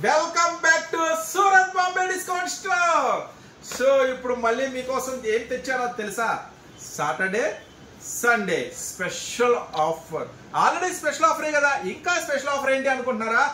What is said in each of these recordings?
Welcome back to Surat Bombay discount store. So ఇప్పుడు మళ్ళీ మీకోసం ఏం తెచ్చారో తెలుసా? Saturday Sunday special offer. Already special ఆఫరే కదా, ఇంకా స్పెషల్ ఆఫర్ ఏంటి అనుకుంటున్నారా?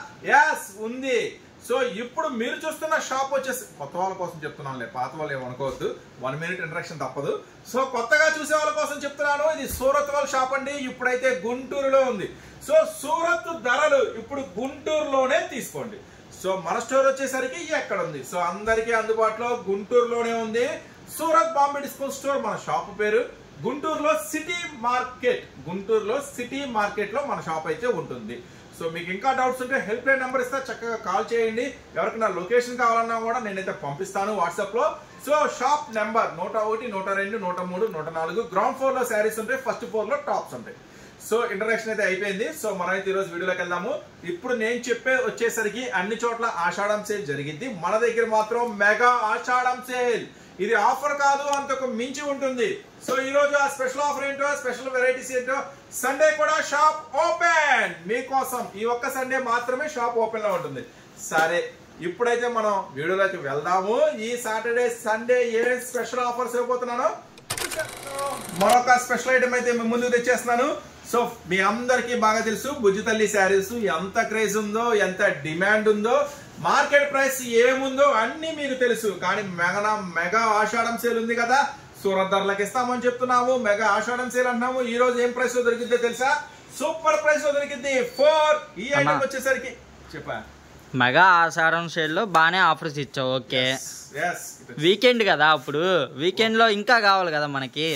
ఎస్ ఉంది. సో ఇప్పుడు మీరు చూస్తున్న షాప్ వచ్చేసి కొత్త వాళ్ళ కోసం చెప్తున్నానులే, పాత వాళ్ళు ఏమనుకోవద్దు, 1 minute ఇంట్రడక్షన్ తప్పదు. సో కొత్తగా చూసే వాళ్ళ కోసం చెప్తున్నాను, ఇది సూరత్ వాళ్ళ షాప్ అండి. ఇప్పుడైతే గుంటూరులో ఉంది. సో సూరత్ ధరలు ఇప్పుడు గుంటూరులోనే తీసుకోండి. సో మన స్టోర్ వచ్చేసరికి ఎక్కడ ఉంది? సో అందరికీ అందుబాటులో గుంటూరులోనే ఉంది. సూరత్ బాంబే డిస్కౌంట్ స్టోర్ మన షాప్ పేరు. గుంటూరులో సిటీ మార్కెట్, గుంటూరులో సిటీ మార్కెట్ లో మన షాప్ అయితే ఉంటుంది. సో మీకు ఇంకా డౌట్స్ ఉంటే హెల్ప్ లైన్ నెంబర్ ఇస్తా, చక్కగా కాల్ చేయండి. ఎవరికైనా లొకేషన్ కావాలన్నా కూడా నేనైతే పంపిస్తాను వాట్సాప్ లో. So shop number 101, 102, 103, 104. Ground floor లో శారీస్ ఉంటాయి, ఫస్ట్ ఫ్లోర్ లో టాప్స్ ఉంటాయి. సో ఇంట్రడక్షన్ అయితే అయిపోయింది. సో మనమైతే ఈరోజు వీడియోలోకి వెళ్దాము. ఇప్పుడు నేను చెప్పే వచ్చేసరికి అన్ని చోట్ల ఆషాఢం సేల్ జరిగింది, మన దగ్గర మాత్రం మెగా ఆషాఢం సేల్. ఇది ఆఫర్ కాదు, అంతకు మించి ఉంటుంది. సో ఈ రోజు ఆ స్పెషల్ ఆఫర్ ఏంటో, స్పెషల్ వెరైటీస్ ఏంటో, సండే కూడా షాప్ ఓపెన్ మీకోసం. ఈ ఒక్క సండే మాత్రమే షాప్ ఓపెన్ లో ఉంటుంది. సరే ఇప్పుడైతే మనం వీడియోలోకి వెళ్దాము. ఈ సాటర్డే సండే ఏ స్పెషల్ ఆఫర్స్ ఇవ్వబోతున్నాను, మరొక స్పెషల్ ఐటమ్ అయితే మీ ముందుకు తెచ్చేస్తున్నాను. సో మీ అందరికీ బాగా తెలుసు బుజ్జి తల్లి శారీస్ ఎంత క్రేజ్ ఉందో, ఎంత డిమాండ్ ఉందో, మార్కెట్ ప్రైస్ ఏముందో అన్ని మీకు తెలుసు. కానీ మెగా ఆషాఢం సేల్ ఉంది కదా, సూరత్ ధరలకు ఇస్తామని చెప్తున్నాము. మెగా ఆషాఢం సేల్ అంటున్నాము. ఈ రోజు ఏం ప్రైస్ లో దొరికిందో తెలుసా? సూపర్ ప్రైస్ లో దొరికింది. ఈ ఐటమ్ వచ్చేసరికి చెప్పా, మెగా ఆషాఢం సేల్ లో బాగానే ఆఫర్స్ ఇచ్చావు. ఓకే, వీకెండ్ కదా, అప్పుడు వీకెండ్ లో ఇంకా కావాలి కదా మనకి.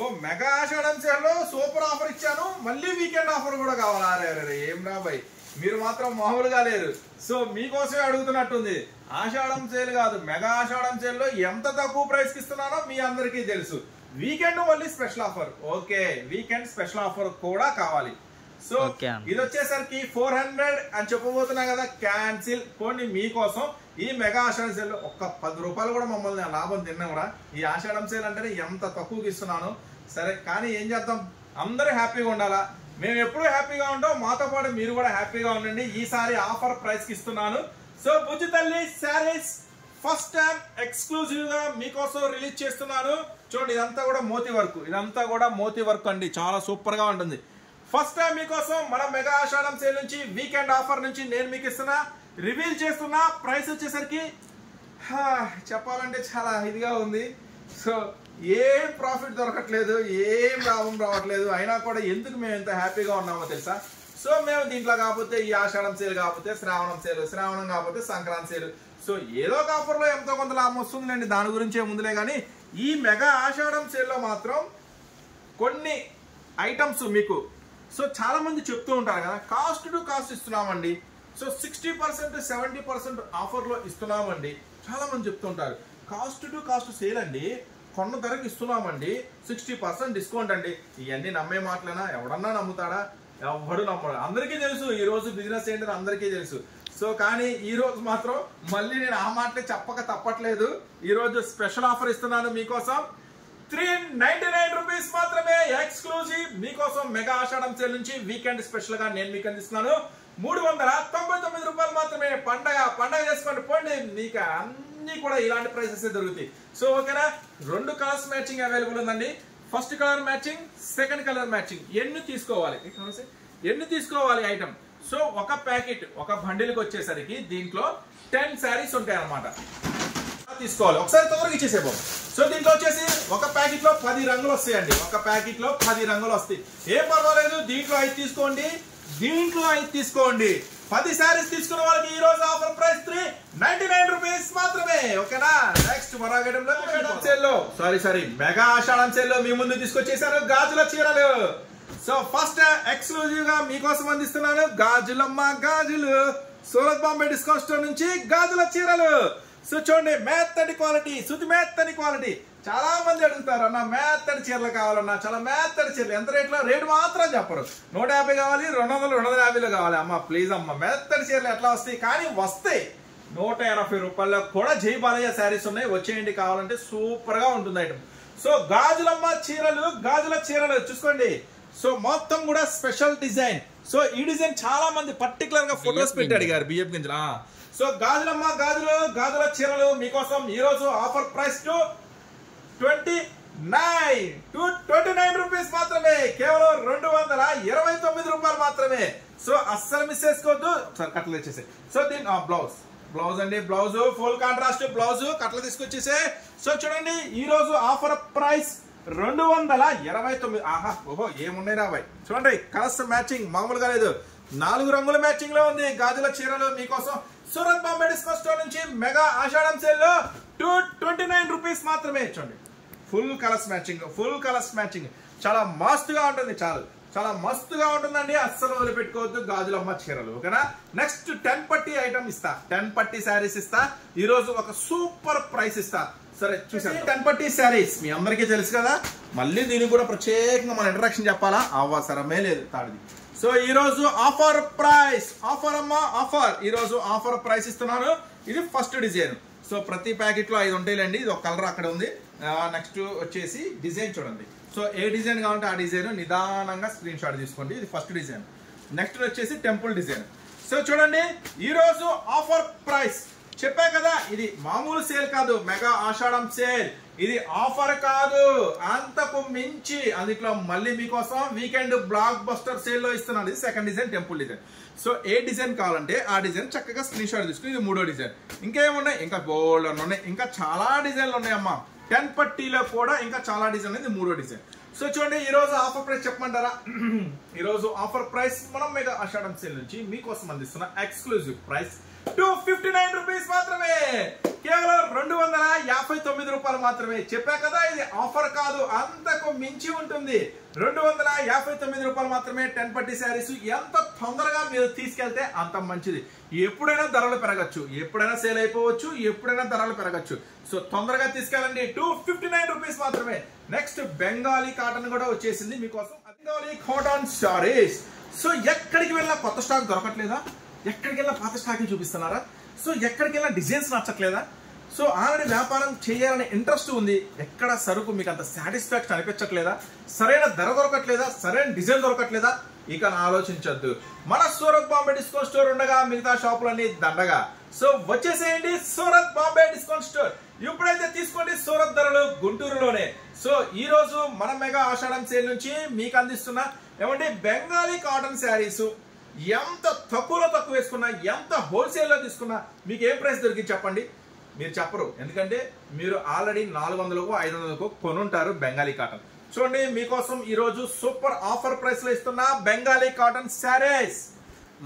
ఓ మెగా ఆషాఢం సేల్ లో సూపర్ ఆఫర్ ఇచ్చాను, మళ్ళీ వీకెండ్ ఆఫర్ కూడా కావాలా? అరే ఏం రాబాయ్, మీరు మాత్రం మామూలుగా లేరు. సో మీకోసమే అడుగుతున్నట్టుంది. ఆషాఢం సేల్ కాదు, మెగా ఆషాఢం సేల్ లో ఎంత తక్కువ ప్రైస్ కి ఇస్తున్నానో మీ అందరికీ తెలుసు. వీకెండ్ మళ్ళీ special offer. Okay, weekend special offer కూడా కావాలి. సో ఇది వచ్చేసరికి 400 అని చెప్పబోతున్నా కదా, క్యాన్సిల్ పోండి. మీకోసం ఈ మెగా ఆషాఢం సేల్ లో ఒక్క 10 రూపాయలు కూడా మమ్మల్ని లాభం తిన్నావురా. ఈ ఆషాఢం సేల్ అంటేనే ఎంత తక్కువకి ఇస్తున్నాను. సరే కానీ ఏం చేద్దాం, అందరూ హ్యాపీగా ఉండాలా. మేము ఎప్పుడు హ్యాపీగా ఉంటాం, మాతో పాటు మీరు కూడా హ్యాపీగా ఉండండి. ఈసారి ఆఫర్ ప్రైస్ కి ఇస్తున్నాను. సో బుజ్జి తల్లి శారీస్ ఫస్ట్ టైం ఎక్స్క్లూజివ్ గా మీకోసం రిలీజ్ చేస్తున్నాను. చూడండి, ఇదంతా కూడా మోతీ వర్క్, ఇదంతా కూడా మోతీ వర్క్ అండి, చాలా సూపర్ గా ఉంటుంది. ఫస్ట్ టైం మీకోసం మన మెగా ఆషాఢం సేల్ నుంచి, వీకెండ్ ఆఫర్ నుంచి నేను మీకు ఇస్తున్నా, రివీల్ చేస్తున్నా. ప్రైస్ వచ్చేసరికి చెప్పాలంటే చాలా ఇదిగా ఉంది. సో ఏం ప్రాఫిట్ దొరకట్లేదు, ఏం లాభం రావట్లేదు, అయినా కూడా ఎందుకు మేము ఎంత హ్యాపీగా ఉన్నామో తెలుసా? సో మేము దీంట్లో కాకపోతే ఈ ఆషాఢం సేల్ కాకపోతే శ్రావణం సేల్, శ్రావణం కాకపోతే సంక్రాంతి సేల్, సో ఏదో ఒక ఆఫర్లో ఎంతో కొంత లాభం వస్తుందండి, దాని గురించి ఏముందిలే. కానీ ఈ మెగా ఆషాఢం సేల్లో మాత్రం కొన్ని ఐటమ్స్ మీకు, సో చాలా మంది చెప్తూ ఉంటారు కదా, కాస్ట్ టు కాస్ట్ ఇస్తున్నామండి. సో 60%, 70% ఆఫర్లో ఇస్తున్నామండి. చాలా మంది చెప్తుంటారు కాస్ట్ టు కాస్ట్ సేల్ అండి, కొన్న ధరకు ఇస్తున్నామండి, 60% డిస్కౌంట్ అండి. ఇవన్నీ నమ్మే మాటలేనా? ఎవడన్నా నమ్ముతాడా? ఎవడు నమ్మడు. అందరికీ తెలుసు ఈ రోజు బిజినెస్ ఏంటని అందరికీ తెలుసు. సో కానీ ఈ రోజు మాత్రం మళ్ళీ నేను ఆ మాటలే చెప్పక తప్పట్లేదు. ఈ రోజు స్పెషల్ ఆఫర్ ఇస్తున్నాను మీకోసం. 399 రూపీస్ మాత్రమే ఎక్స్క్లూజివ్ మీకోసం మెగా ఆషాఢం సేల్ నుంచి వీకెండ్ స్పెషల్ గా నేను మీకు అందిస్తున్నాను. 399 రూపాయలు మాత్రమే. పండగ చేసుకోండి పోండి, మీకు అన్ని కూడా ఇలాంటి ప్రైసెస్ దొరుకుతాయి. సో ఓకేనా, 2 కలర్స్ మ్యాచింగ్ అవైలబుల్ ఉందండి. First colour matching, second colour matching. ఎన్ని తీసుకోవాలి ఐటమ్? సో ఒక ప్యాకెట్, ఒక బండిల్కి వచ్చేసరికి దీంట్లో 10 శారీస్ ఉంటాయి అన్నమాట. తీసుకోవాలి, ఒకసారి తొందరగా ఇచ్చేసేపో. సో దీంట్లో వచ్చేసి ఒక ప్యాకెట్ లో 10 రంగులు వస్తాయండి. ఒక ప్యాకెట్ లో 10 రంగులు వస్తాయి. ఏం పర్వాలేదు, దీంట్లో 5 తీసుకోండి, దీంట్లో 5 తీసుకోండి. 10 శారీస్ తీసుకున్న వాళ్ళకి ఈ రోజు ఆఫర్ ప్రైస్ 399 రూపీస్ మాత్రమే. ఓకేనా, నెక్స్ట్ మెగా ఆషాఢం సేల్ లో మీ ముందు తీసుకొచ్చేసాను గాజుల చీరలు. సో ఫస్ట్ ఎక్స్క్లూజివ్ గా మీకోసం అందిస్తున్నాను గాజులమ్మ గాజులు. సూరత్ బాంబే డిస్కౌంట్ స్టోర్ నుంచి గాజుల చీరలు. సో చూడండి, మెత్తటి క్వాలిటీ, శుద్ధి మెత్తని క్వాలిటీ. చాలా మంది అడుగుతారు, అన్న మెత్తటి చీరలు కావాలన్నా, చాలా మెత్తటి చీరలు. ఎంత రేట్లో? రేటు మాత్రం చెప్పరు. 150 కావాలి, 200, 250 కావాలి. అమ్మ ప్లీజ్ అమ్మ, మెత్తటి చీరలు ఎట్లా వస్తాయి? కానీ వస్తాయి. 180 రూపాయల్లో కూడా జై బాలయ్య శారీస్ ఉన్నాయి, వచ్చేయండి కావాలంటే. సూపర్ గా ఉంటుంది ఐటమ్. సో గాజులమ్మ చీరలు, గాజుల చీరలు చూసుకోండి. సో మొత్తం కూడా స్పెషల్ డిజైన్, సో ఈ డిజైన్ చాలా మంది పర్టికులర్ గా ఫొటోస్ పెట్టి అడిగారు బియ్యపు గింజలు. సో గాజులమ్మ గాజుల చీరలు మీకోసం ఈ రోజు ఆఫర్ ప్రైస్ టు 29 రూపీస్ మాత్రమే, కేవలం 229 రూపాయలు మాత్రమే. సో అస్సలు మిస్ చేసుకోవద్దు. ఒకసారి కట్టలు తెచ్చేసే. సో దీని బ్లౌజ్ అండి, బ్లౌజ్ ఫుల్ కాంట్రాస్ట్ బ్లౌజ్ కట్టలు తీసుకొచ్చేసే. సో చూడండి ఈ రోజు ఆఫర్ ప్రైస్ 229. ఆహా ఓహో ఏమున్నాయి రాబాయ్. చూడండి కలర్స్ మ్యాచింగ్ మామూలుగా లేదు, 4 రంగుల మ్యాచింగ్ లో ఉంది. గాజుల చీరలు మీకోసం సూరత్ బాంబే డిస్కౌంట్ స్టోర్ నుంచి మెగా ఆషాఢం సేల్ లో 229 రూపీస్ మాత్రమే. చూడండి ఫుల్ కలర్స్ మ్యాచింగ్ చాలా మస్తుగా ఉంటుంది, చాలా మస్తుగా ఉంటుందండి. అస్సలు వదిలిపెట్టుకోవద్దు గాజులమ్మ చీరలు. ఓకేనా. నెక్స్ట్ 10 పట్టీ ఐటమ్ ఇస్తా, 10 పట్టీ శారీస్ ఇస్తా ఈ రోజు, ఒక సూపర్ ప్రైస్ ఇస్తా. సరే చూసాను 10 పట్టీ శారీస్ మీ అందరికీ తెలుసు కదా, మళ్ళీ దీనికి కూడా ప్రత్యేకంగా మన ఇంట్రడక్షన్ చెప్పాలా, అవసరమే లేదు తాడిది. సో ఈ రోజు ఆఫర్ ప్రైస్, ఆఫర్ ఈ రోజు ఆఫర్ ప్రైస్ ఇస్తున్నాను. ఇది ఫస్ట్ డిజైన్. సో ప్రతి ప్యాకెట్ లో 5 ఉంటాయిలేండి, ఇది ఒక కలర్ అక్కడ ఉంది. నెక్స్ట్ వచ్చేసి డిజైన్ చూడండి. సో ఏ డిజైన్ కావాలంటే ఆ డిజైన్ నిదానంగా స్క్రీన్ షాట్ తీసుకోండి. ఇది ఫస్ట్ డిజైన్. నెక్స్ట్ వచ్చేసి టెంపుల్ డిజైన్. సో చూడండి ఈ రోజు ఆఫర్ ప్రైస్ చెప్పా కదా, ఇది మామూలు సేల్ కాదు, మెగా ఆషాఢం సేల్. ఇది ఆఫర్ కాదు, అంతకు మించి. అందులో మళ్ళీ మీకోసం వీకెండ్ బ్లాక్ బస్టర్ సేల్ లో ఇస్తున్నాను. ఇది second design temple design. So ఏ డిజైన్ కావాలంటే ఆ డిజైన్ చక్కగా స్క్రీన్ షాట్ తీసుకుని, ఇది 3వ డిజైన్. ఇంకేమున్నాయి, ఇంకా బోల్డ్ ఉన్నాయి, ఇంకా చాలా డిజైన్లు ఉన్నాయమ్మా. 10 పట్టీలో కూడా ఇంకా చాలా డిజైన్, ఇది 3వ డిజైన్. సో చూడండి ఈ రోజు ఆఫర్ ప్రైస్ చెప్పమంటారా, ఈ రోజు ఆఫర్ ప్రైస్ మనం మెగా ఆషాఢం సేల్ నుంచి మీకోసం అందిస్తున్న ఎక్స్క్లూజివ్ ప్రైస్ 259 రూపీస్ మాత్రమే, కేవలం 259 రూపాయలు మాత్రమే. చెప్పా కదా ఇది ఆఫర్ కాదు, అంతకు మించి ఉంటుంది. 259 రూపాయలు మాత్రమే 10 పట్టీ శారీస్. ఎంత తొందరగా మీరు తీసుకెళ్తే అంత మంచిది. ఎప్పుడైనా ధరలు పెరగచ్చు, ఎప్పుడైనా సేల్ అయిపోవచ్చు, ఎప్పుడైనా ధరలు పెరగచ్చు. సో తొందరగా తీసుకెళ్ళండి, 259 రూపీస్ మాత్రమే. నెక్స్ట్ బెంగాలీ కాటన్ కూడా వచ్చేసింది మీకోసం, బెంగాలీ కాటన్ శారీస్. సో ఎక్కడికి వెళ్ళినా కొత్త స్టాక్ దొరకట్లేదా, ఎక్కడికి వెళ్ళినా పాత స్టాక్ చూపిస్తున్నారా, సో ఎక్కడికి వెళ్ళినా డిజైన్స్ నచ్చట్లేదా, సో ఆల్రెడీ వ్యాపారం చేయాలనే ఇంట్రెస్ట్ ఉంది, ఎక్కడ సరుకు మీకు అంత సాటిస్ఫాక్షన్ అనిపించట్లేదా, సరైన ధర దొరకట్లేదా, సరైన డిజైన్ దొరకట్లేదా, ఇక ఆలోచించొద్దు. మన సూరత్ బాంబే డిస్కౌంట్ స్టోర్ ఉండగా మిగతా షాపులన్నీ దండగా. సో వచ్చేసేయండి సూరత్ బాంబే డిస్కౌంట్ స్టోర్. ఇప్పుడైతే తీసుకోండి సూరత్ ధరలు గుంటూరులోనే. సో ఈ రోజు మన మెగా ఆషాఢం సేల్ నుంచి మీకు అందిస్తున్న ఏమంటే బెంగాలీ కాటన్ శారీస్ ఎంత తక్కువలో తక్కువ వేసుకున్నా, ఎంత హోల్సేల్లో తీసుకున్నా మీకు ఏం ప్రైస్ దొరికి చెప్పండి, మీరు చెప్పరు. ఎందుకంటే మీరు ఆల్రెడీ 400కు 500కు కొనుంటారు బెంగాలీ కాటన్. చూడండి మీకోసం ఈ రోజు సూపర్ ఆఫర్ ప్రైస్ లో ఇస్తున్న బెంగాలీ కాటన్ శారీస్.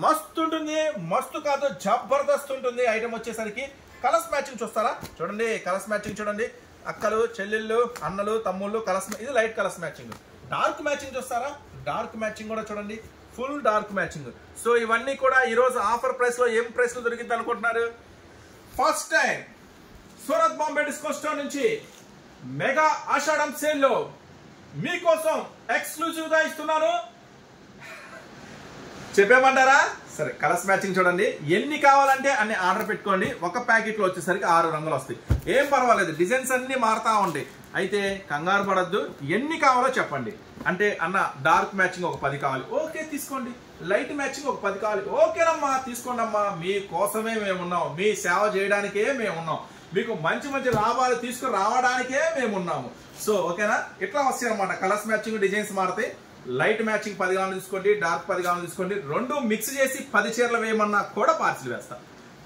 మస్తు ఉంటుంది, మస్తు కాదు జబర్దస్త్ ఉంటుంది. ఐటమ్ వచ్చేసరికి కలర్స్ మ్యాచింగ్ చూస్తారా, చూడండి కలర్స్ మ్యాచింగ్ చూడండి. అక్కలు చెల్లెళ్ళు అన్నలు తమ్ముళ్ళు కలర్స్, ఇది light colours matching. Dark matching చూస్తారా, డార్క్ మ్యాచింగ్ కూడా చూడండి, ఫుల్ డార్క్ మ్యాచింగ్. సో ఇవన్నీ కూడా ఈ రోజు ఆఫర్ ప్రైస్ లో ఏం ప్రైస్ లో దొరికింది అనుకుంటున్నారు, first time Surat Bombay discount store నుంచి మెగా ఆషాఢం సేల్ లో మీకోసం ఎక్స్క్లూజివ్ గా ఇస్తున్నాను. చెప్పేమంటారా, సరే కలర్స్ మ్యాచింగ్ చూడండి. ఎన్ని కావాలంటే అన్ని ఆర్డర్ పెట్టుకోండి. ఒక ప్యాకెట్ లో వచ్చేసరికి 6 రంగులు వస్తాయి, ఏం పర్వాలేదు, డిజైన్స్ అన్ని మారుతా ఉంటాయి. అయితే కంగారు పడద్దు, ఎన్ని కావాలో చెప్పండి. అంటే అన్న డార్క్ మ్యాచింగ్ ఒక 10 కావాలి, ఓకే తీసుకోండి. లైట్ మ్యాచింగ్ ఒక 10 కావాలి, ఓకేనమ్మా తీసుకోండి అమ్మా. మీకోసమే మేమున్నాం, మీ సేవ చేయడానికే మేమున్నాం, మీకు మంచి మంచి లాభాలు తీసుకురావడానికే మేమున్నాము. సో ఓకేనా, ఇట్లా వస్తాయి అనమాట. కలర్స్ మ్యాచింగ్ డిజైన్స్ మారుతాయి. లైట్ మ్యాచింగ్ 10 కావాలి తీసుకోండి, డార్క్ 10 కావాలి తీసుకోండి. రెండు మిక్స్ చేసి 10 చీరలు వేయమన్నా కూడా పార్సిల్ వేస్తా.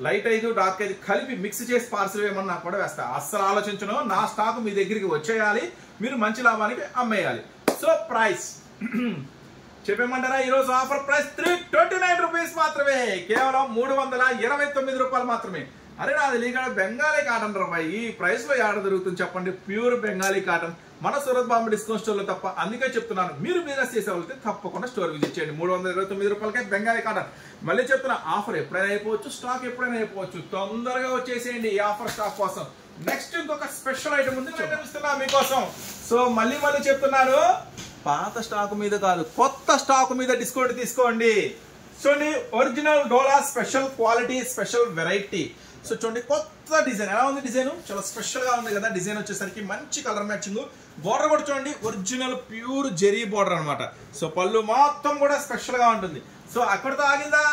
లైట్ 5 డార్క్ 5 కలిపి మిక్స్ చేసి పార్సిల్ వేయమన్నా కూడా వేస్తా. అస్సలు ఆలోచించను, నా స్టాక్ మీ దగ్గరికి వచ్చేయాలి, మీరు మంచి లాభానికి అమ్మేయాలి. సో ప్రైస్ చెప్పేమంటారా, ఈరోజు ఆఫర్ ప్రైస్ 329 రూపీస్ మాత్రమే, కేవలం 329 రూపాయలు మాత్రమే. అరే నాది ఇక్కడ బెంగాలీ కాటన్ రూపాయి, ఈ ప్రైస్ లో ఏడ దొరుకుతుంది చెప్పండి, ప్యూర్ బెంగాలీ కాటన్ మన సూరత్ బాంబే డిస్కౌంట్ స్టోర్ లో తప్ప. అందుకే చెప్తున్నాను, మీరు బిజినెస్ చేసే వాళ్ళకి తప్పకుండా స్టోర్ విజిట్ చేయండి. 329 రూపాయలకే బెంగాలీ కాటన్. మళ్ళీ చెప్తున్నా, ఆఫర్ ఎప్పుడైనా అయిపోవచ్చు, స్టాక్ ఎప్పుడైనా అయిపోవచ్చు, తొందరగా వచ్చేసేయండి ఈ ఆఫర్ స్టాక్ కోసం. నెక్స్ట్ ఇంకొక స్పెషల్ ఐటమ్ ఉంది చూపిస్తున్నా మీకోసం. సో మళ్ళీ చెప్తున్నాను, పాత స్టాక్ మీద కాదు, కొత్త స్టాక్ మీద డిస్కౌంట్ తీసుకోండి. చూడండి ఒరిజినల్ డోలా special quality special variety. So చూడండి కొత్త డిజైన్ ఎలా ఉంది, డిజైన్ చాలా స్పెషల్ గా ఉంది కదా. డిజైన్ వచ్చేసరికి మంచి కలర్ మ్యాచింగ్. బోర్డర్ కూడా చూడండి ఒరిజినల్ ప్యూర్ జెరీ బోర్డర్ అనమాట. సో పళ్ళు మొత్తం కూడా స్పెషల్ గా ఉంటుంది. సో అక్కడితో ఆగిందా?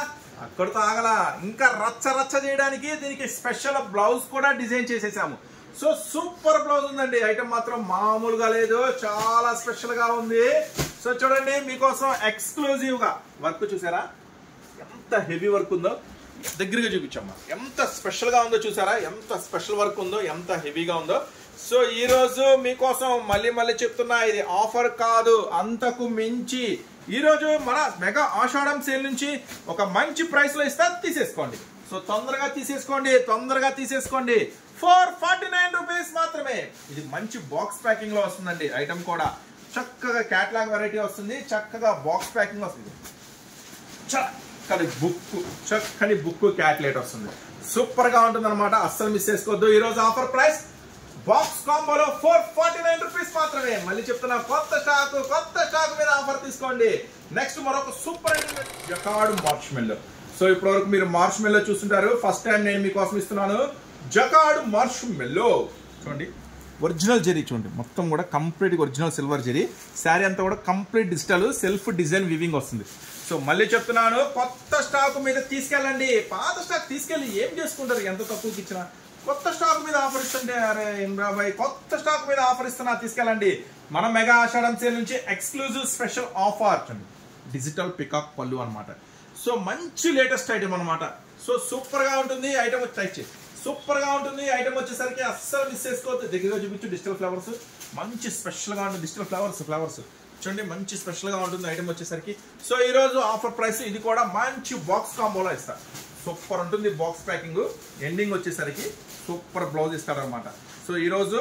అక్కడితో ఆగలా. ఇంకా రచ్చ రచ్చ చేయడానికి దీనికి స్పెషల్ బ్లౌజ్ కూడా డిజైన్ చేసేసాము. సో సూపర్ బ్లౌజ్ ఉందండి. ఐటమ్ మాత్రం మామూలుగా లేదు, చాలా స్పెషల్ గా ఉంది. సో చూడండి, మీకోసం ఎక్స్క్లూజివ్ గా వర్క్ చూసారా, ఎంత హెవీ వర్క్ ఉందో. దగ్గరగా చూపించమ్మా, ఎంత స్పెషల్ గా ఉందో చూసారా, ఎంత స్పెషల్ వర్క్ ఉందో, ఎంత హెవీగా ఉందో. సో ఈ రోజు మీకోసం మళ్ళీ చెప్తున్నా, ఇది ఆఫర్ కాదు, అంతకు మించి ఈ రోజు మన మెగా ఆషాఢం సేల్ నుంచి ఒక మంచి ప్రైస్ లో ఇస్తా, తీసేసుకోండి. సో తొందరగా తీసేసుకోండి. 449 రూపీస్ మాత్రమే. ఇది మంచి బాక్స్ ప్యాకింగ్ లో వస్తుందండి. ఐటమ్ కూడా చక్కగా క్యాటలాగ్ వెరైటీ వస్తుంది, చక్కగా బాక్స్ ప్యాకింగ్ వస్తుంది. చక్కని బుక్ క్యాల్కులేట్ వస్తుంది. సూపర్ గా ఉంటుంది అనమాట, అస్సలు మిస్ చేసుకోవద్దు. ఈ రోజు ఆఫర్ ప్రైస్ బాక్స్ కాంబోలో 449 రూపీస్ మాత్రమే. మళ్ళీ చెప్తున్నా, కొత్త స్టాక్ మీద ఆఫర్ తీసుకోండి. నెక్స్ట్ మరొక సూపర్ జకార్డ్ మార్ష్మెల్లో. సో ఇప్పటి వరకు మీరు మార్ష్మెల్లో చూస్తుంటారు, ఫస్ట్ టైం నేను మీకోసం ఇస్తున్నాను జకార్డ్ మార్ష్మెల్లో. చూడండి, ఒరిజినల్ జెరీ చూడండి, మొత్తం కూడా complete original silver zari. Sari అంతా కూడా complete digital self design weaving వస్తుంది. సో మళ్ళీ చెప్తున్నాను, కొత్త స్టాక్ మీద తీసుకెళ్ళండి. పాత స్టాక్ తీసుకెళ్ళి ఏం చేసుకుంటారు, ఎంత తక్కువకి ఇచ్చినా. కొత్త స్టాక్ మీద ఆఫర్ ఇస్తుంటే, అరే ఇమ్రాబాయ్ కొత్త స్టాక్ మీద ఆఫర్ ఇస్తున్నా, తీసుకెళ్ళండి. మన మెగా ఆషాఢం సేల్ నుంచి exclusive special offer digital peacock పళ్ళు అనమాట. సో మంచి లేటెస్ట్ ఐటమ్ అనమాట. సో సూపర్ గా ఉంటుంది ఐటమ్. ట్రై చేసి సూపర్ గా ఉంటుంది ఐటమ్ వచ్చేసరికి, అస్సలు మిస్ చేసుకోవద్దు. దగ్గరగా చూపించు, డిజిటల్ ఫ్లవర్స్ మంచి స్పెషల్ గా ఉంటుంది. డిజిటల్ ఫ్లవర్స్ చూడండి, మంచి స్పెషల్ గా ఉంటుంది ఐటమ్ వచ్చేసరికి. సో ఈ రోజు ఆఫర్ ప్రైస్ ఇది కూడా మంచి బాక్స్ కాంబోలో ఇస్తా. సూపర్ ఉంటుంది బాక్స్ ప్యాకింగ్. ఎండింగ్ వచ్చేసరికి సూపర్ బ్లౌజ్ ఇస్తాడు అనమాట. సో ఈ రోజు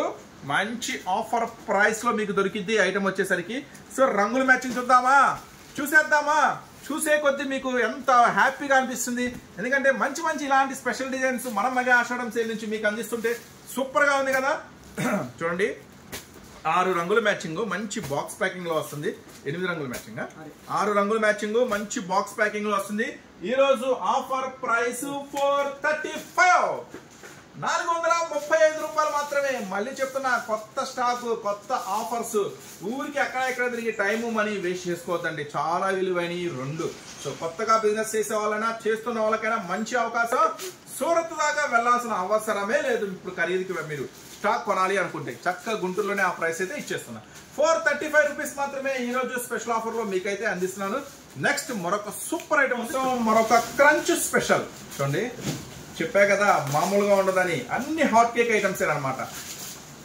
మంచి ఆఫర్ ప్రైస్ లో మీకు దొరికింది ఐటమ్ వచ్చేసరికి. సో రంగుల మ్యాచింగ్ చూసేద్దామా? చూసే కొద్దీ మీకు ఎంత హ్యాపీగా అనిపిస్తుంది. ఎందుకంటే మంచి ఇలాంటి స్పెషల్ డిజైన్స్ మనం మెగా ఆషాఢం సేల్ నుంచి మీకు అందిస్తుంటే సూపర్ గా ఉంది కదా. చూడండి, 6 రంగుల మ్యాచింగ్ మంచి బాక్స్ ప్యాకింగ్ లో వస్తుంది. 8 రంగుల మ్యాచింగ్, 6 రంగుల మ్యాచింగ్ మంచి బాక్స్ ప్యాకింగ్ లో వస్తుంది. ఈ రోజు ఆఫర్ ప్రైస్ 435 రూపాయలు మాత్రమే. మళ్ళీ చెప్తున్నా, కొత్త స్టాక్, కొత్త ఆఫర్స్. ఊరికి ఎక్కడ తిరిగి టైము మనీ వేస్ట్ చేసుకోవద్దండి, చాలా విలువైనవి రెండు. సో కొత్తగా బిజినెస్ చేసే వాళ్ళైనా చేస్తున్న వాళ్ళకైనా మంచి అవకాశం. సూరత్ దాకా వెళ్లాల్సిన అవసరమే లేదు. ఇప్పుడు ఖరీదుకి మీరు స్టాక్ కొనాలి అనుకుంటే చక్కగా గుంటూరులోనే ఆ ప్రైస్ అయితే ఇచ్చేస్తున్నా. 435 రూపీస్ మాత్రమే ఈ రోజు స్పెషల్ ఆఫర్ లో మీకైతే అందిస్తున్నాను. నెక్స్ట్ మరొక సూపర్ ఐటమ్, మరొక క్రంచ్ స్పెషల్. చూడండి, చెప్పా కదా మామూలుగా ఉండదని, అన్ని హాట్ కేక్ ఐటమ్స్ అనమాట.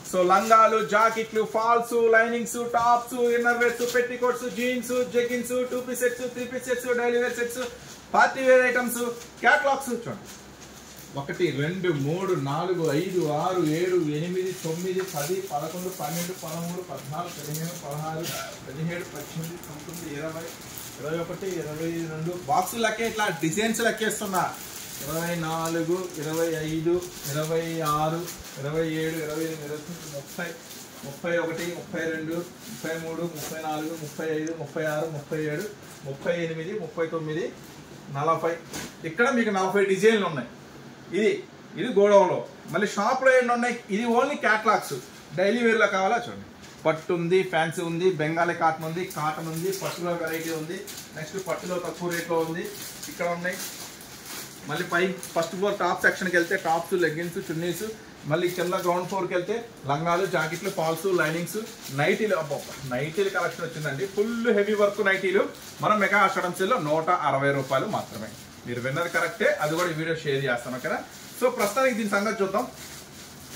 సో లంగాలు, జాకెట్లు, falls, linings, tops, inner wears, petticoats, jeans, jeggings, 2 piece sets, 3 piece sets, daily wear sets, party wear items, catalogues. చూడండి, 1 2 3 4 5 6 7 8 9 10 11 12 13 14 15 17 16 17 18 19 20 21 22 బాక్సులు లెక్కే, ఇట్లా డిజైన్స్ లెక్కేస్తున్నా. 24 25 26 27 28 29 30 31 32 33 34 35 36 37 38 39 40. ఇక్కడ మీకు 40 డిజైన్లు ఉన్నాయి. ఇది గోడౌన్లో. మళ్ళీ షాప్లో ఎన్ని ఉన్నాయి, ఇది ఓన్లీ క్యాటలాగ్స్. డైలీ వేర్లో కావాలా చూడండి, పట్టు ఉంది, ఫ్యాన్సీ ఉంది, బెంగాలీ కాటన్ ఉంది, పట్టులో వెరైటీ ఉంది. నెక్స్ట్ పట్టులో తక్కువ రేట్లో ఉంది, ఇక్కడ ఉన్నాయి. మళ్ళీ పై ఫస్ట్ ఫ్లోర్ టాప్ సెక్షన్కి వెళ్తే టాప్స్, లెగ్గిన్స్, చున్నీస్. మళ్ళీ కింద గ్రౌండ్ ఫ్లోర్కి వెళ్తే లంగాలు, జాకెట్లు, ఫాల్స్, లైనింగ్స్, నైటీలు. నైటీలు కలెక్షన్ వచ్చిందండి, ఫుల్ హెవీ వర్క్ నైటీలు. మనం మెగా ఆషాఢం సేల్లో 160 రూపాయలు మాత్రమే. మీరు విన్నది కరెక్టే, అది కూడా ఈ వీడియో షేర్ చేస్తాను ఓకేనా. సో ప్రస్తుతానికి దీని సంగతి చూద్దాం.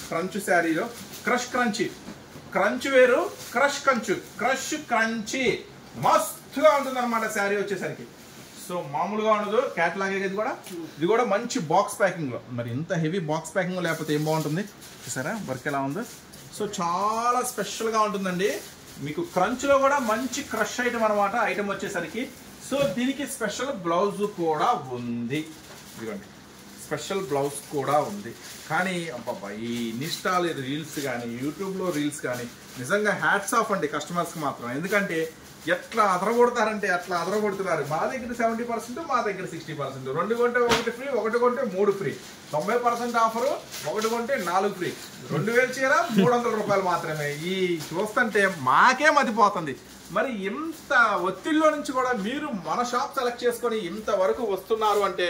క్రంచ్ శారీలో క్రంచ్ వేరు, క్రష్ క్రంచి మస్తుగా ఉంటుంది అనమాట శారీ వచ్చేసరికి. సో మామూలుగా ఉండదు, క్యాటలాగ్ ఇది కూడా మంచి బాక్స్ ప్యాకింగ్ లో. మరి ఇంత హెవీ బాక్స్ ప్యాకింగ్ లేకపోతే ఏం బాగుంటుంది చూసారా, వర్క్ ఎలా ఉందో. సో చాలా స్పెషల్ గా ఉంటుందండి. మీకు క్రంచ్ లో కూడా మంచి క్రష్ ఐటమ్ అనమాట ఐటమ్ వచ్చేసరికి. సో దీనికి స్పెషల్ బ్లౌజ్ కూడా ఉంది, ఇదిగోండి స్పెషల్ బ్లౌజ్ కూడా ఉంది. కానీ అబ్బాబ్బా, ఈ ఇన్స్టాల్ రీల్స్ కానీ యూట్యూబ్లో రీల్స్ కానీ నిజంగా హ్యాట్స్ ఆఫ్ అండి కస్టమర్స్కి మాత్రం. ఎందుకంటే ఎట్లా అదరగొడతారంటే అట్లా అదరగొడుతున్నారు. మా దగ్గర 70%, మా దగ్గర 60%. 2 కొంటే 1 ఫ్రీ, 1 కొంటే 3 ఫ్రీ. 90% ఆఫరు, 1 కొంటే 4 ఫ్రీ. 2000 చీర 300 రూపాయలు మాత్రమే. ఈ చూస్తుంటే మాకే మతిపోతుంది. మరి ఇంత ఒత్తిడిలో నుంచి కూడా మీరు మన షాప్ సెలెక్ట్ చేసుకొని ఇంతవరకు వస్తున్నారు అంటే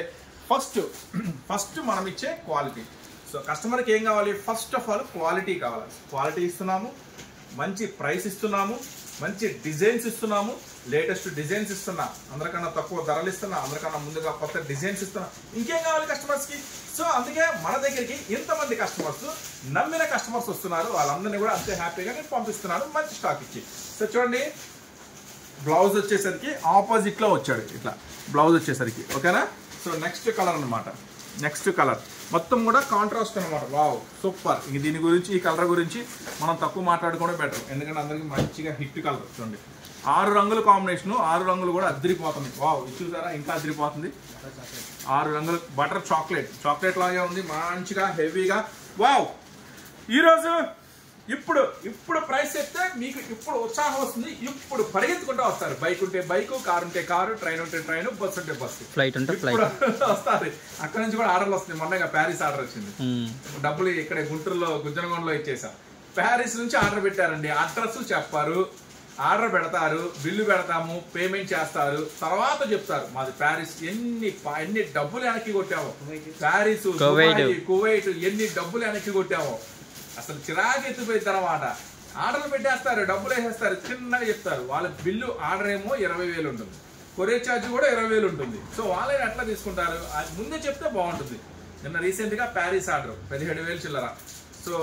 ఫస్ట్ మనం ఇచ్చే క్వాలిటీ. సో కస్టమర్కి ఏం కావాలి? ఫస్ట్ ఆఫ్ ఆల్ క్వాలిటీ కావాలి. క్వాలిటీ ఇస్తున్నాము, మంచి ప్రైస్ ఇస్తున్నాము, మంచి డిజైన్స్ ఇస్తున్నాము, లేటెస్ట్ డిజైన్స్ ఇస్తున్నా, అందరికన్నా తక్కువ ధరలు ఇస్తున్నా, అందరికన్నా ముందుగా కొత్త డిజైన్స్ ఇస్తున్నా. ఇంకేం కావాలి కస్టమర్స్కి? సో అందుకే మన దగ్గరికి ఇంతమంది కస్టమర్స్, నమ్మిన కస్టమర్స్ వస్తున్నారు. వాళ్ళందరినీ కూడా అంతే హ్యాపీగా నేను పంపిస్తున్నాను మంచి స్టాక్ ఇచ్చి. సో చూడండి, బ్లౌజ్ వచ్చేసరికి ఆపోజిట్లో వచ్చాడు ఇట్లా బ్లౌజ్ వచ్చేసరికి, ఓకేనా? సో నెక్స్ట్ కలర్ అనమాట. నెక్స్ట్ కలర్ మొత్తం కూడా కాంట్రాస్ట్ అనమాట. Wow, super. ఇంక దీని గురించి, ఈ కలర్ గురించి మనం తక్కువ మాట్లాడుకోవడం బెటర్, ఎందుకంటే అందరికి మంచిగా హిట్ కలర్. చూడండి, 6 రంగుల కాంబినేషను, 6 రంగులు కూడా అదిరిపోతుంది. వావ్, ఇది చూసారా, ఇంకా అదిరిపోతుంది. 6 రంగులు బటర్ చాక్లెట్ లాగే ఉంది, మంచిగా హెవీగా. వావ్, ఈరోజు ఇప్పుడు ప్రైస్ చెప్తే మీకు ఇప్పుడు ఉత్సాహం వస్తుంది. ఇప్పుడు పరిగెత్తుకుంటూ వస్తారు. బైక్ ఉంటే బైక్, కారు ఉంటే కారు, ట్రైన్ ఉంటే ట్రైన్, బస్సు ఉంటే బస్సు, ఫ్లైట్ ఉంటే ఫ్లైట్ వస్తారు. అక్కడ నుంచి కూడా ఆర్డర్లు వస్తుంది. మొన్నగా ప్యారిస్ ఆర్డర్ వచ్చింది. డబ్బులు ఇక్కడ గుంటూరులో గుజ్జనగొండలో ఇచ్చేసా. ప్యారిస్ నుంచి ఆర్డర్ పెట్టారండి. అడ్రస్ చెప్పారు, ఆర్డర్ పెడతారు, బిల్లు పెడతాము, పేమెంట్ చేస్తారు, తర్వాత చెప్తారు మాది ప్యారిస్. ఎన్ని డబ్బులు వెనక్కి కొట్టామో, ప్యారిస్, కువైట్ ఎన్ని డబ్బులు వెనక్కి కొట్టామో. అసలు చిరాకు ఎత్తిపోయింది అనమాట. ఆర్డర్లు పెట్టేస్తారు, డబ్బులు వేసేస్తారు, చిన్నగా చెప్తారు. వాళ్ళ బిల్లు ఆర్డర్ ఏమో 20,000 ఉంటుంది, కొరియర్ ఛార్జ్ కూడా 20,000 ఉంటుంది. సో వాళ్ళని ఎట్లా తీసుకుంటారు? అది ముందే చెప్తే బాగుంటుంది. నిన్న రీసెంట్గా ప్యారిస్ ఆర్డర్ 17,000 చిల్లర. సో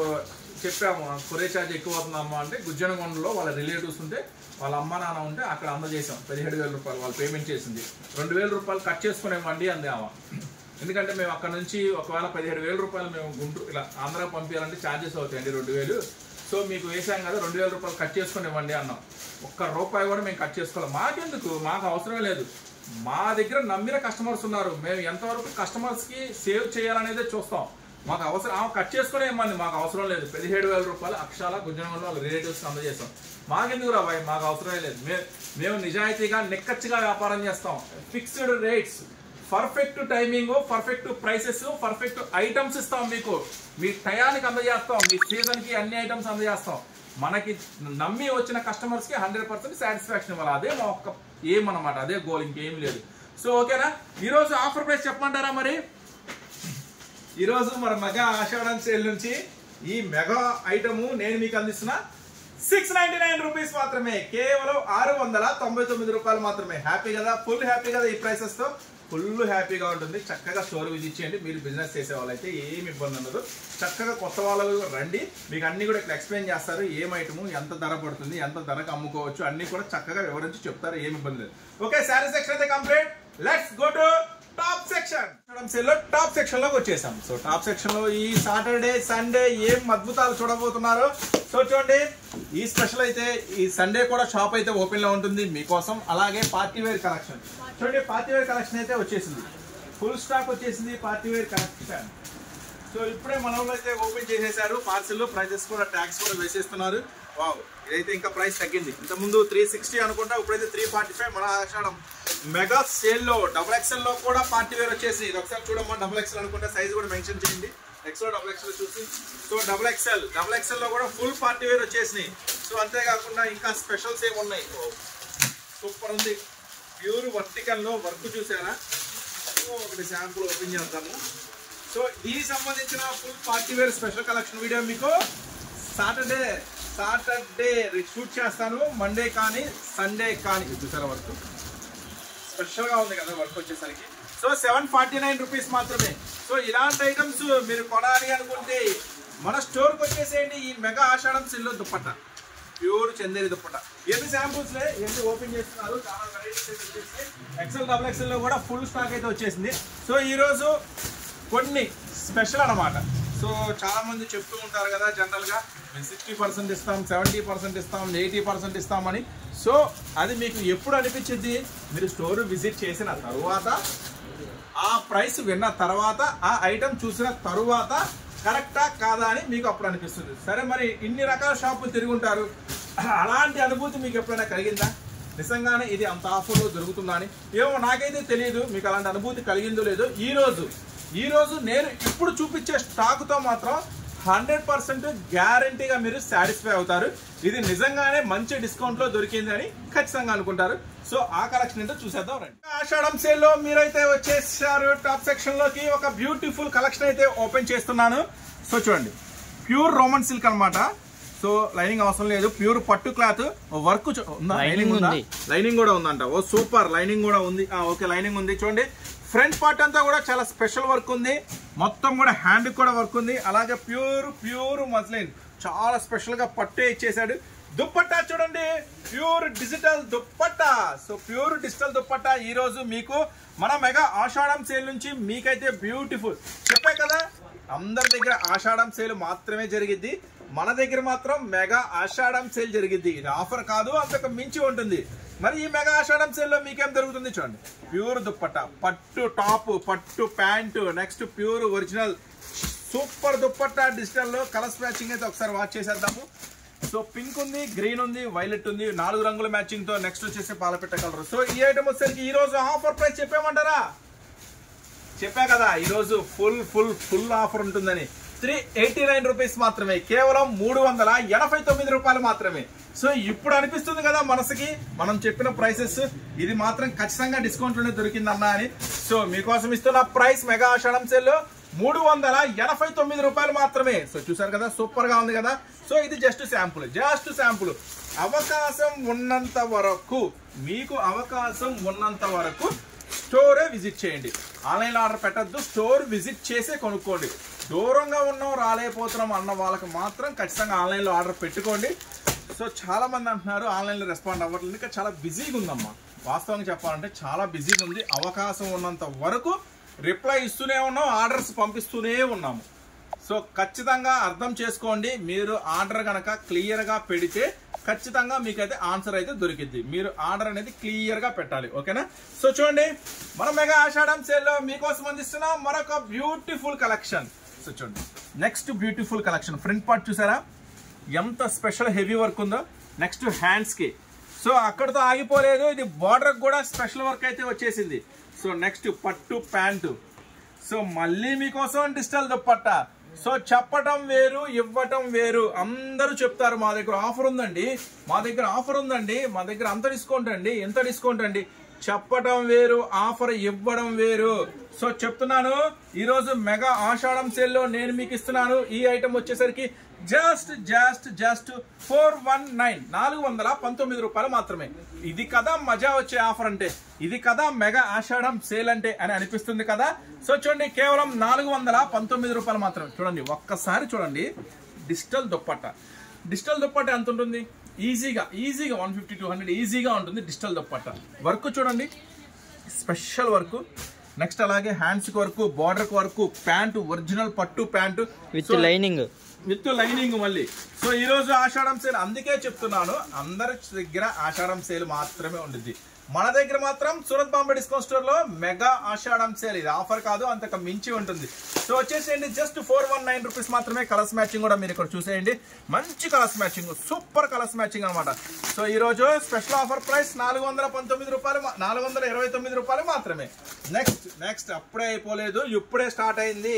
చెప్పాము, కొరియర్ ఛార్జ్ ఎక్కువ అవుతుందమ్మా అంటే, గుజ్జనగొండలో వాళ్ళ రిలేటివ్స్ ఉంటే, వాళ్ళ అమ్మ నాన్న ఉంటే అక్కడ అందజేసాం. 17,000 రూపాయలు వాళ్ళు పేమెంట్ చేసింది. 2,000 రూపాయలు కట్ చేసుకునేవ్వండి అంది ఆమె. ఎందుకంటే మేము అక్కడ నుంచి ఒకవేళ 17,000 రూపాయలు మేము గుంటూరు ఇలా ఆంధ్ర పంపించాలంటే ఛార్జెస్ అవుతాయండి 2,000. సో మీకు వేసాం కదా, 2,000 రూపాయలు కట్ చేసుకుని ఇవ్వండి అన్నాం. ₹1 కూడా మేము కట్ చేసుకోవాలి. మాకెందుకు, మాకు అవసరం లేదు. మా దగ్గర నమ్మిన కస్టమర్స్ ఉన్నారు. మేము ఎంతవరకు కస్టమర్స్కి సేవ్ చేయాలనేదే చూస్తాం. మాకు అవసరం, కట్ చేసుకునే ఇవ్వండి, మాకు అవసరం లేదు. 17,000 రూపాయలు అక్షరాల గుజ్జనగొండలో వాళ్ళ రిలేటివ్స్కి అందజేస్తాం. మాకెందుకు రాబాయ్, మాకు అవసరమే లేదు. మేము నిజాయితీగా నిక్కచ్చిగా వ్యాపారం చేస్తాం. Fixed rates, perfect timing, perfect prices, perfect items ఇస్తాం. మీకు మీ టయానికి అందజేస్తాం, మీ సీజన్కి అన్ని ఐటమ్స్ అందజేస్తాం. మనకి నమ్మి వచ్చిన కస్టమర్స్కి 100% సాటిస్ఫాక్షన్ ఇవ్వాలి. అదే మా ఒక్క ఏం అన్నమాట, అదే గోల్, ఇంకేం లేదు. సో ఓకేనా, ఈరోజు ఆఫర్ ప్రైస్ చెప్పమంటారా? మరి ఈరోజు మన మెగా ఆషాఢం సేల్ నుంచి ఈ మెగా ఐటము నేను మీకు అందిస్తున్నా 699 రూపీస్ మాత్రమే. కేవలం 699 రూపాయలు మాత్రమే. హ్యాపీ కదా, ఫుల్ హ్యాపీ కదా. ఈ ప్రైసెస్ తో ఫుల్ హ్యాపీగా ఉంటుంది. చక్కగా స్టోర్ విజిట్ చేయండి. మీరు బిజినెస్ చేసే వాళ్ళైతే ఏమి ఇబ్బంది ఉండదు. చక్కగా కొత్త వాళ్ళు రండి, మీకు అన్ని కూడా ఇక్కడ ఎక్స్ప్లెయిన్ చేస్తారు. ఏం ఐటము, ఎంత ధర పడుతుంది, ఎంత ధరకు అమ్ముకోవచ్చు, అన్ని కూడా చక్కగా వివరించి చెప్తారు. ఏమి ఇబ్బంది లేదు. ఓకే, శారీ సెక్షన్ అయితే complete. Let's go to top section. Top section లోకి వచ్చేసాం. సో టాప్ సెక్షన్ లో ఈ సాటర్డే సండే ఏం అద్భుతాలు చూడబోతున్నారు. సో చూడండి, ఈ స్పెషల్ అయితే ఈ సండే కూడా షాప్ అయితే ఓపెన్ లో ఉంటుంది మీకోసం. అలాగే పార్టీ వేర్ కలెక్షన్ చూడండి, పార్టీ వేర్ కలెక్షన్ అయితే వచ్చేసింది, ఫుల్ స్టాక్ వచ్చేసింది పార్టీ వేర్ కలెక్షన్. సో ఇప్పుడే మన వాళ్ళు అయితే ఓపెన్ చేసేసారు పార్సిల్. ప్రైజెస్ కూడా ట్యాక్స్ కూడా వేసేస్తున్నారు. వావ్, ఇదైతే ఇంకా ప్రైస్ తగ్గింది. ఇంతకుముందు 360 అనుకుంటా, ఇప్పుడైతే 345. మన ఆషాఢం మెగా సేల్ లో XXL లో కూడా పార్టీ వేర్ వచ్చేసి, ఇది ఒకసారి చూడమ్మా. XXL అనుకుంటా, సైజ్ కూడా మెన్షన్ చేయండి. XL XXL చూసి. సో XXL లో కూడా ఫుల్ పార్టీ వేర్ వచ్చేసినాయి. సో అంతేకాకుండా ఇంకా స్పెషల్స్ ఏమి ఉన్నాయి. సూపర్ ఉంది, ప్యూర్ వర్టికల్ లో వర్క్ చూసారా. ఒకటి శాంపుల్ ఓపెన్ చేద్దాము. సో దీనికి సంబంధించిన full party wear special collection video మీకు సాటర్డే షూట్ చేస్తాను. మండే కానీ సండే కానీ. చూసారా వర్క్ స్పెషల్ గా ఉంది కదా వర్క్ వచ్చేసరికి. సో 749 రూపీస్ మాత్రమే. సో ఇలాంటి ఐటమ్స్ మీరు కొనాలి అనుకుంటే మన స్టోర్ కి వచ్చేసేయండి. ఈ మెగా ఆషాఢం సేల్ లో దుప్పట్ట, ప్యూర్ చందేరి దుప్పట్ట. ఎన్ని శాంపుల్స్ ఎన్ని ఓపెన్ చేస్తున్నారు, చాలా వెరైటీస్ అయితే వచ్చేసి. XXL లో కూడా ఫుల్ స్టాక్ అయితే వచ్చేసింది. సో ఈరోజు కొన్ని స్పెషల్ అన్నమాట. సో చాలా మంది చెప్తూ ఉంటారు కదా జనరల్ గా, మేము 60% ఇస్తాం, 70% ఇస్తాం, 80% ఇస్తామని. సో అది మీకు ఎప్పుడు అనిపించింది? మీరు స్టోర్ విజిట్ చేసిన తర్వాత, ఆ ప్రైస్ విన్న తర్వాత, ఆ ఐటమ్ చూసిన తరువాత కరెక్టా కాదా అని మీకు అప్పుడు అనిపిస్తుంది. సరే, మరి ఇన్ని రకాల షాపులు తిరుగుంటారు, అలాంటి అనుభూతి మీకు ఎప్పుడైనా కలిగిందా? నిజంగానే ఇది అంత ఆఫర్లో దొరుకుతుందా అని ఏమో నాకైతే తెలియదు, మీకు అలాంటి అనుభూతి కలిగిందో లేదో. ఈ రోజు నేను ఇప్పుడు చూపించే స్టాక్తో మాత్రం 100% గ్యారంటీగా మీరు సాటిస్ఫై అవుతారు. ఇది నిజంగానే మంచి డిస్కౌంట్ లో దొరికింది అని ఖచ్చితంగా అనుకుంటారు. సో ఆ కలెక్షన్ ఏంటో చూసేద్దాం రండి. ఆషాఢం సేల్ లో మీరైతే వచ్చేసారు టాప్ సెక్షన్ లోకి. ఒక బ్యూటిఫుల్ కలెక్షన్ అయితే ఓపెన్ చేస్తున్నాను. సో చూడండి, ప్యూర్ రోమన్ సిల్క్ అన్నమాట. సో లైనింగ్ అవసరం లేదు, ప్యూర్ పట్టు క్లాత్. వర్క్ ఉందా? లైనింగ్ కూడా ఉందంట. ఓ సూపర్, లైనింగ్ కూడా ఉంది. ఓకే, లైనింగ్ ఉంది. చూడండి, ఫ్రంట్ పార్ట్ అంతా కూడా చాలా స్పెషల్ వర్క్ ఉంది. మొత్తం కూడా హ్యాండ్ కూడా వర్క్ ఉంది. అలాగే ప్యూర్ మస్లిన్, చాలా స్పెషల్ గా పట్టే ఇచ్చేసాడు. దుప్పట్టా చూడండి, pure digital dupatta. So pure digital dupatta ఈ రోజు మీకు మన మెగా ఆషాఢం సేల్ నుంచి మీకైతే బ్యూటిఫుల్. చెప్పే కదా, అందరి దగ్గర ఆషాఢం సేల్ మాత్రమే జరిగిద్ది, మన దగ్గర మాత్రం మెగా ఆషాఢం సేల్ జరిగిద్ది. ఇది ఆఫర్ కాదు, అంతకు మించి ఉంటుంది. మరి ఈ మెగా ఆషాఢం సేల్ లో మీకేం దొరుకుతుంది చూడండి. ప్యూర్ దుప్పట్టా, పట్టు టాప్, పట్టు pant, next pure original super dupatta digital లో. కలర్స్ మ్యాచింగ్ అయితే ఒకసారి వాచ్ చేసేద్దాము. సో పింక్ ఉంది, గ్రీన్ ఉంది, వైలెట్ ఉంది, 4 రంగుల మ్యాచింగ్ తో. నెక్స్ట్ వచ్చేసి పాలపిట్ట కలర్. సో ఈ ఐటమ్ వచ్చేసరికి ఈ రోజు ఆఫర్ ప్రైస్ చెప్పామంటారా? చెప్పా కదా, ఈ రోజు ఫుల్ ఆఫర్ ఉంటుందని. 389 రూపీస్ మాత్రమే, కేవలం 389 రూపాయలు మాత్రమే. సో ఇప్పుడు అనిపిస్తుంది కదా మనసుకి, మనం చెప్పిన ప్రైసెస్ ఇది మాత్రం ఖచ్చితంగా డిస్కౌంట్ లోనే దొరికిందన్నా అని. సో మీకోసం ఇస్తున్న ప్రైస్ మెగా ఆషాఢం సేల్ లో 389 రూపాయలు మాత్రమే. సో చూసారు కదా, సూపర్ గా ఉంది కదా. సో ఇది జస్ట్ శాంపుల్. అవకాశం ఉన్నంత వరకు, మీకు అవకాశం ఉన్నంత వరకు స్టోరే విజిట్ చేయండి. ఆన్లైన్ ఆర్డర్ పెట్టద్దు, స్టోర్ విజిట్ చేసే కొనుక్కోండి. దూరంగా ఉన్నాం, రాలేకపోతున్నాం అన్న వాళ్ళకి మాత్రం ఖచ్చితంగా ఆన్లైన్లో ఆర్డర్ పెట్టుకోండి. సో చాలా మంది అంటున్నారు ఆన్లైన్లో రెస్పాండ్ అవ్వట్లేదు, ఇంకా చాలా బిజీగా ఉందమ్మా. వాస్తవంగా చెప్పాలంటే చాలా బిజీగా ఉంది. అవకాశం ఉన్నంత వరకు రిప్లై ఇస్తూనే ఉన్నాం, ఆర్డర్స్ పంపిస్తూనే ఉన్నాము. సో ఖచ్చితంగా అర్థం చేసుకోండి, మీరు ఆర్డర్ కనుక క్లియర్గా పెడితే ఖచ్చితంగా మీకైతే ఆన్సర్ అయితే దొరికిద్ది. మీరు ఆర్డర్ అనేది క్లియర్గా పెట్టాలి, ఓకేనా? సో చూడండి, మన మెగా ఆషాఢం సేల్లో మీకోసం అందిస్తున్నాం మరొక బ్యూటిఫుల్ కలెక్షన్. సో చూడండి, next beautiful collection. Front part చూసారా ఎంత స్పెషల్ హెవీ వర్క్ ఉందో. నెక్స్ట్ హ్యాండ్స్ కి. సో అక్కడతో ఆగిపోలేదు, ఇది బార్డర్ కూడా స్పెషల్ వర్క్ అయితే వచ్చేసింది. సో నెక్స్ట్ పట్టు ప్యాంటు. సో మళ్ళీ మీకోసం డిజిటల్ దుప్పట్టా. సో చెప్పటం వేరు, ఇవ్వటం వేరు. అందరూ చెప్తారు మా దగ్గర ఆఫర్ ఉందండి, మా దగ్గర అంత డిస్కౌంట్ అండి, ఎంత డిస్కౌంట్ అండి. చెప్పటం వేరు, ఆఫర్ ఇవ్వడం వేరు. సో చెప్తున్నాను, ఈరోజు మెగా ఆషాఢం సేల్ లో నేను మీకు ఇస్తున్నాను ఈ ఐటమ్ వచ్చేసరికి జస్ట్ 419 రూపాయలు మాత్రమే. ఇది కదా మజా వచ్చే ఆఫర్ అంటే, ఇది కదా మెగా ఆషాఢం సేల్ అంటే అని అనిపిస్తుంది కదా. సో చూడండి, కేవలం 419 రూపాయలు మాత్రమే. చూడండి, ఒక్కసారి చూడండి, డిజిటల్ దుప్పట్టా ఎంత ఉంటుంది? ఈజీగా 150-200 ఈజీగా ఉంటుంది డిజిటల్ దుప్పట్టా. వర్క్ చూడండి, స్పెషల్ వర్క్. నెక్స్ట్ అలాగే హ్యాండ్స్ కి వర్క్, బార్డర్ కి వర్క్, ప్యాంటు ఒరిజినల్ పట్టు ప్యాంటు విత్ లైనింగ్ మళ్ళీ. సో ఈ రోజు ఆషాఢం సేల్, అందుకే చెప్తున్నాను అందరి దగ్గర ఆషాఢం సేల్ మాత్రమే ఉంటుంది. మన దగ్గర మాత్రం సూరత్ బాంబే డిస్కౌంట్ స్టోర్ లో మెగా ఆషాఢం సేల్. ఇది ఆఫర్ కాదు, అంతకు మించి ఉంటుంది. సో వచ్చేసేయండి, జస్ట్ 419 రూపీస్ మాత్రమే. కలర్స్ మ్యాచింగ్ కూడా మీరు ఇక్కడ చూసేయండి, మంచి colours matching, super colours matching అనమాట. సో ఈ రోజు స్పెషల్ ఆఫర్ ప్రైస్ 419 రూపాయలు, 429 రూపాయలు మాత్రమే. నెక్స్ట్ అప్పుడే అయిపోలేదు, ఇప్పుడే స్టార్ట్ అయింది.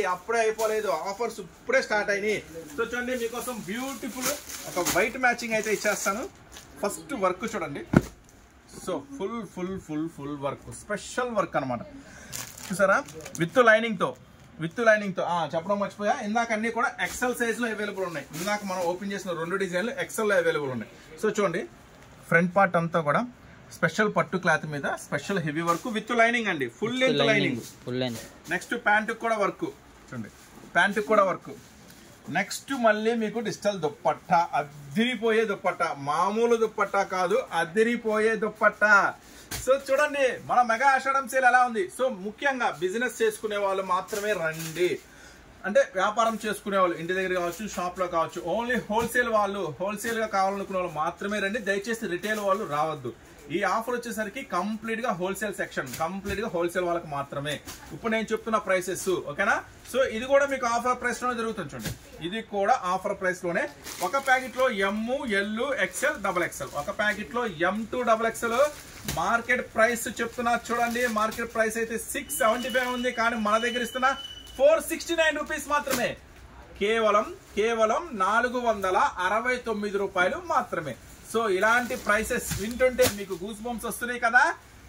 ఆఫర్స్ ఇప్పుడే స్టార్ట్ అయినాయి. సో చూడండి, మీకోసం బ్యూటిఫుల్ ఒక వైట్ మ్యాచింగ్ అయితే ఇచ్చేస్తాను. ఫస్ట్ వర్క్ చూడండి. So full work, special work అనమాట. చూసారా, విత్ లైనింగ్ తో చెప్పడం మర్చిపోయా, ఇందాక అన్ని కూడా ఎక్సెల్ సైజ్ లో అవైలబుల్ ఉన్నాయి. ఇందాక మనం ఓపెన్ చేసిన 2 డిజైన్లు ఎక్సెల్ లో అవైలబుల్ ఉన్నాయి. సో చూడండి, ఫ్రంట్ పార్ట్ అంతా కూడా స్పెషల్ పట్టు క్లాత్ మీద special heavy work with lining అండి, full length lining. Next pant కూడా వర్క్ చూడండి, నెక్స్ట్ మళ్ళీ మీకు డిజిటల్ దుప్పట్టా, అదిరిపోయే దుప్పట్టా, మామూలు దుప్పట్టా కాదు, అదిరిపోయే దుప్పట్టా. సో చూడండి, మన మెగా ఆషాఢం సేల్ ఎలా ఉంది. సో ముఖ్యంగా బిజినెస్ చేసుకునే వాళ్ళు మాత్రమే రండి, అంటే వ్యాపారం చేసుకునే వాళ్ళు ఇంటి దగ్గర కావచ్చు, షాప్ లో కావచ్చు, ఓన్లీ హోల్సేల్ గా కావాలనుకునే వాళ్ళు మాత్రమే రండి. దయచేసి రిటైల్ వాళ్ళు రావద్దు. ఈ ఆఫర్ వచ్చేసరికి కంప్లీట్ గా హోల్సేల్ సెక్షన్, కంప్లీట్ గా హోల్సేల్ వాళ్ళకి మాత్రమే ఇప్పుడు నేను చెప్తున్న ప్రైసెస్, ఓకేనా. సో ఇది కూడా మీకు ఆఫర్ ప్రైస్ లోనే జరుగుతుంది చూడండి, ఇది కూడా ఆఫర్ ప్రైస్ లోనే. ఒక ప్యాకెట్ లో ఎమ్, ఎల్, ఎక్స్ఎల్, XXL, ఒక ప్యాకెట్ లో M2 XXL. మార్కెట్ ప్రైస్ చెప్తున్నా చూడండి, మార్కెట్ ప్రైస్ అయితే 675 ఉంది, కానీ మన దగ్గర ఇస్తున్న 469 రూపీస్ మాత్రమే, కేవలం 469 రూపాయలు మాత్రమే. సో ఇలాంటి ప్రైసెస్ వింటుంటే మీకు గూస్ బంప్స్ వస్తున్నాయి కదా.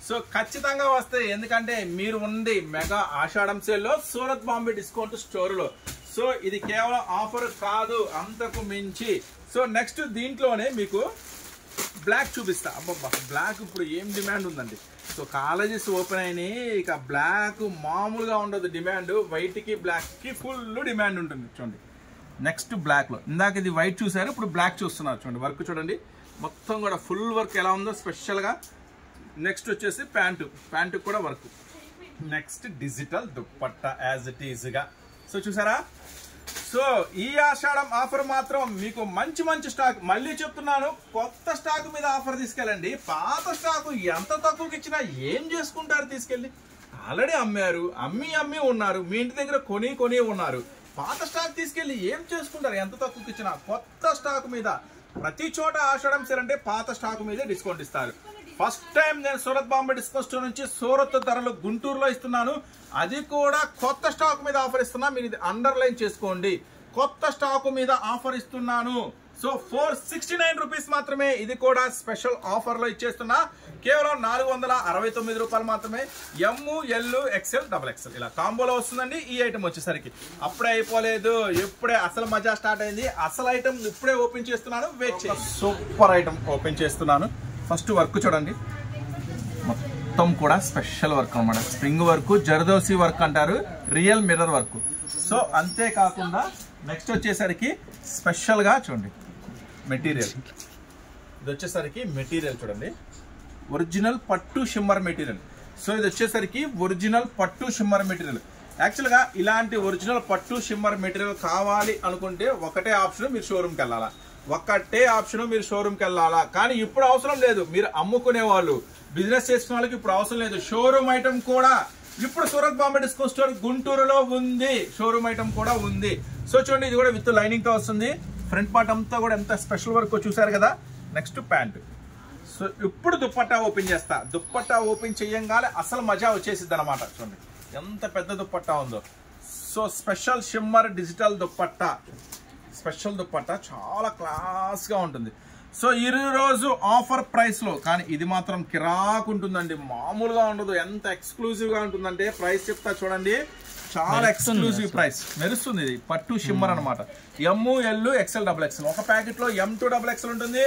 సో ఖచ్చితంగా వస్తాయి, ఎందుకంటే మీరు ఉంది మెగా ఆషాఢం సేల్లో సూరత్ బాంబే డిస్కౌంట్ స్టోర్లో. సో ఇది కేవలం ఆఫర్ కాదు, అంతకు మించి. సో నెక్స్ట్ దీంట్లోనే మీకు బ్లాక్ చూపిస్తా. అబ్బబ్బా, బ్లాక్ ఇప్పుడు ఏం డిమాండ్ ఉందండి. సో కాలేజెస్ ఓపెన్ అయినాయి, ఇక బ్లాక్ మామూలుగా ఉండదు డిమాండ్. వైట్ కి బ్లాక్ కి ఫుల్ డిమాండ్ ఉంటుంది చూడండి. నెక్స్ట్ బ్లాక్ లో, ఇందాక ఇది వైట్ చూసారు, ఇప్పుడు బ్లాక్ చూస్తున్నారు చూడండి. వర్క్ చూడండి మొత్తం కూడా ఫుల్ వర్క్ ఎలా ఉందో స్పెషల్ గా. నెక్స్ట్ వచ్చేసి ప్యాంటు కూడా work. Next digital dupatta as it is గా. సో చూసారా. సో ఈ ఆషాఢం ఆఫర్ మాత్రం మీకు మంచి మంచి స్టాక్, మళ్ళీ చెప్తున్నాను, కొత్త స్టాక్ మీద ఆఫర్ తీసుకెళ్ళండి. పాత స్టాక్ ఎంత తక్కువకి ఇచ్చినా ఏం చేసుకుంటారు తీసుకెళ్ళి? ఆల్రెడీ అమ్మారు, అమ్మి ఉన్నారు, మీ ఇంటి దగ్గర కొని ఉన్నారు. పాత స్టాక్ తీసుకెళ్ళి ఏం చేసుకుంటారు? ఎంత తక్కువకి ఇచ్చినా కొత్త స్టాక్ మీద ప్రతి చోట ఆషాఢం సేల్ అంటే పాత స్టాక్ మీదే డిస్కౌంట్ ఇస్తారు. ఫస్ట్ టైం నేను సూరత్ బాంబే డిస్కౌంట్ స్టోర్ నుంచి సూరత్ ధరలు గుంటూరులో ఇస్తున్నాను, అది కూడా కొత్త స్టాక్ మీద ఆఫర్ ఇస్తున్నా. మీరు ఇది అండర్లైన్ చేసుకోండి, కొత్త స్టాక్ మీద ఆఫర్ ఇస్తున్నాను. సో 469 రూపీస్ మాత్రమే, ఇది కూడా స్పెషల్ ఆఫర్ లో ఇచ్చేస్తున్నా. కేవలం 469 రూపాయలు మాత్రమే. ఎమ్, ఎల్, ఎక్స్ఎల్, XXL ఇలా కాంబోలో వస్తుందండి. ఈ ఐటమ్ వచ్చేసరికి అప్పుడే అయిపోలేదు, ఇప్పుడే అసలు మజా స్టార్ట్ అయింది. అసలు ఐటమ్ ఇప్పుడే ఓపెన్ చేస్తున్నాను, వెయిట్ చేయండి. సూపర్ ఐటమ్ ఓపెన్ చేస్తున్నాను. ఫస్ట్ వర్క్ చూడండి, మొత్తం కూడా స్పెషల్ వర్క్ అన్నమాట. స్ప్రింగ్ వర్క్, జర్దోసి వర్క్ అంటారు, రియల్ మిర్రర్ వర్క్. సో అంతేకాకుండా నెక్స్ట్ వచ్చేసరికి స్పెషల్ గా చూడండి మెటీరియల్. ఇది వచ్చేసరికి మెటీరియల్ చూడండి, ఒరిజినల్ పట్టు షిమ్మర్ మెటీరియల్. సో ఇది వచ్చేసరికి ఒరిజినల్ పట్టు షిమ్మర్ మెటీరియల్. యాక్చువల్గా ఇలాంటి ఒరిజినల్ పట్టు షిమ్మర్ మెటీరియల్ కావాలి అనుకుంటే ఒకటే ఆప్షన్, మీరు షోరూమ్కి వెళ్ళాలా. కానీ ఇప్పుడు అవసరం లేదు. మీరు అమ్ముకునే వాళ్ళు, బిజినెస్ చేసుకునే వాళ్ళకి ఇప్పుడు అవసరం లేదు. షోరూమ్ ఐటమ్ కూడా ఇప్పుడు సూరత్ బాంబే డిస్కౌంట్ స్టోర్ గుంటూరులో ఉంది, షోరూమ్ ఐటమ్ కూడా ఉంది. సో చూడండి, ఇది కూడా విత్ లైనింగ్ తో వస్తుంది. ఫ్రంట్ పార్ట్ అంతా కూడా ఎంత స్పెషల్ వర్క్ చూసారు కదా. Next pant. సో ఇప్పుడు దుప్పట్టా ఓపెన్ చేస్తా. దుప్పట్టా ఓపెన్ చేయంగానే అసలు మజా వచ్చేసిద్ది అనమాట. చూడండి ఎంత పెద్ద దుప్పట్టా ఉందో. So special shimmer digital dupatta, special dupatta చాలా క్లాస్ గా ఉంటుంది. సో ఈ రోజు ఆఫర్ ప్రైస్ లో, కానీ ఇది మాత్రం కిరాక్ ఉంటుందండి, మామూలుగా ఉండదు. ఎంత ఎక్స్క్లూజివ్ గా ఉంటుందంటే ప్రైస్ చెప్తా చూడండి, చాలా ఎక్స్క్లూజివ్ ప్రైస్. మెరుస్తుంది, ఇది పట్టు షిమ్మర్ అనమాట. ఎమ్, ఎల్, ఎక్స్ఎల్, XXL. ఒక ప్యాకెట్ లో M2 XXL ఉంటుంది.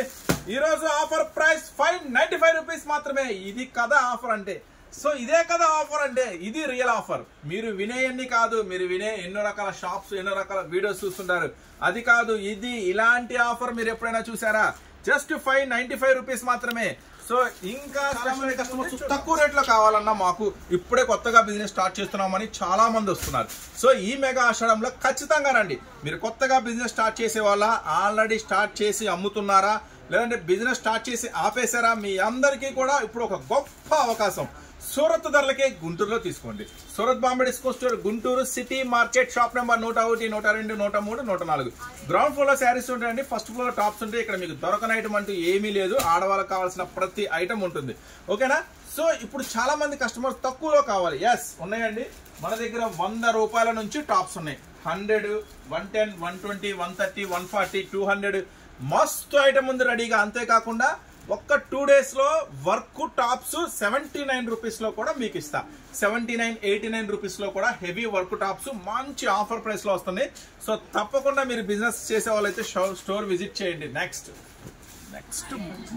ఈ రోజు ఆఫర్ ప్రైస్ 595 రూపీస్ మాత్రమే. ఇది కదా ఆఫర్ అంటే. సో ఇదే కదా ఆఫర్ అంటే, ఇది రియల్ ఆఫర్. మీరు వినేయన్ని కాదు, మీరు వినే ఎన్నో రకాల షాప్స్, ఎన్నో రకాల వీడియోస్ చూస్తుంటారు, అది కాదు. ఇది ఇలాంటి ఆఫర్ మీరు ఎప్పుడైనా చూసారా? జస్ట్ 595 రూపీస్ మాత్రమే. సో ఇంకా కస్టమర్స్ తక్కువ రేట్లో కావాలన్నా మాకు ఇప్పుడే కొత్తగా బిజినెస్ స్టార్ట్ చేస్తున్నామని చాలా మంది వస్తున్నారు. సో ఈ మెగా ఆషాఢంలో ఖచ్చితంగా రండి. మీరు కొత్తగా బిజినెస్ స్టార్ట్ చేసే వాళ్ళ, ఆల్రెడీ స్టార్ట్ చేసి అమ్ముతున్నారా, లేదంటే బిజినెస్ స్టార్ట్ చేసి ఆపేశారా, మీ అందరికీ కూడా ఇప్పుడు ఒక గొప్ప అవకాశం. సూరత్ ధరలకే గుంటూరులో తీసుకోండి. Surat Bombay discount store Guntur city market, shop number 101, 102, 103, 104. Ground floor లో శారీస్ ఉంటాయండి, ఫస్ట్ ఫ్లోర్ టాప్స్ ఉంటాయి. ఇక్కడ మీకు దొరకని ఐటమ్ అంటూ ఏమీ లేదు, ఆడవాళ్ళకి కావాల్సిన ప్రతి ఐటమ్ ఉంటుంది, ఓకేనా. సో ఇప్పుడు చాలా మంది కస్టమర్స్ తక్కువలో కావాలి. ఎస్ ఉన్నాయండి, మన దగ్గర 100 రూపాయల నుంచి టాప్స్ ఉన్నాయి. 100, 110, 120, 130, 140, 200 మస్తు ఐటమ్ ఉంది రెడీగా. అంతేకాకుండా ఒక్క 2 days లో వర్క్ టాప్స్ 79 రూపీస్ లో కూడా మీకు ఇస్తా. 79, 89 రూపీస్ లో కూడా హెవీ వర్క్ టాప్స్ మంచి ఆఫర్ ప్రైస్ లో వస్తున్నాయి. సో తప్పకుండా మీరు బిజినెస్ చేసే వాళ్ళైతే స్టోర్ విజిట్ చేయండి. నెక్స్ట్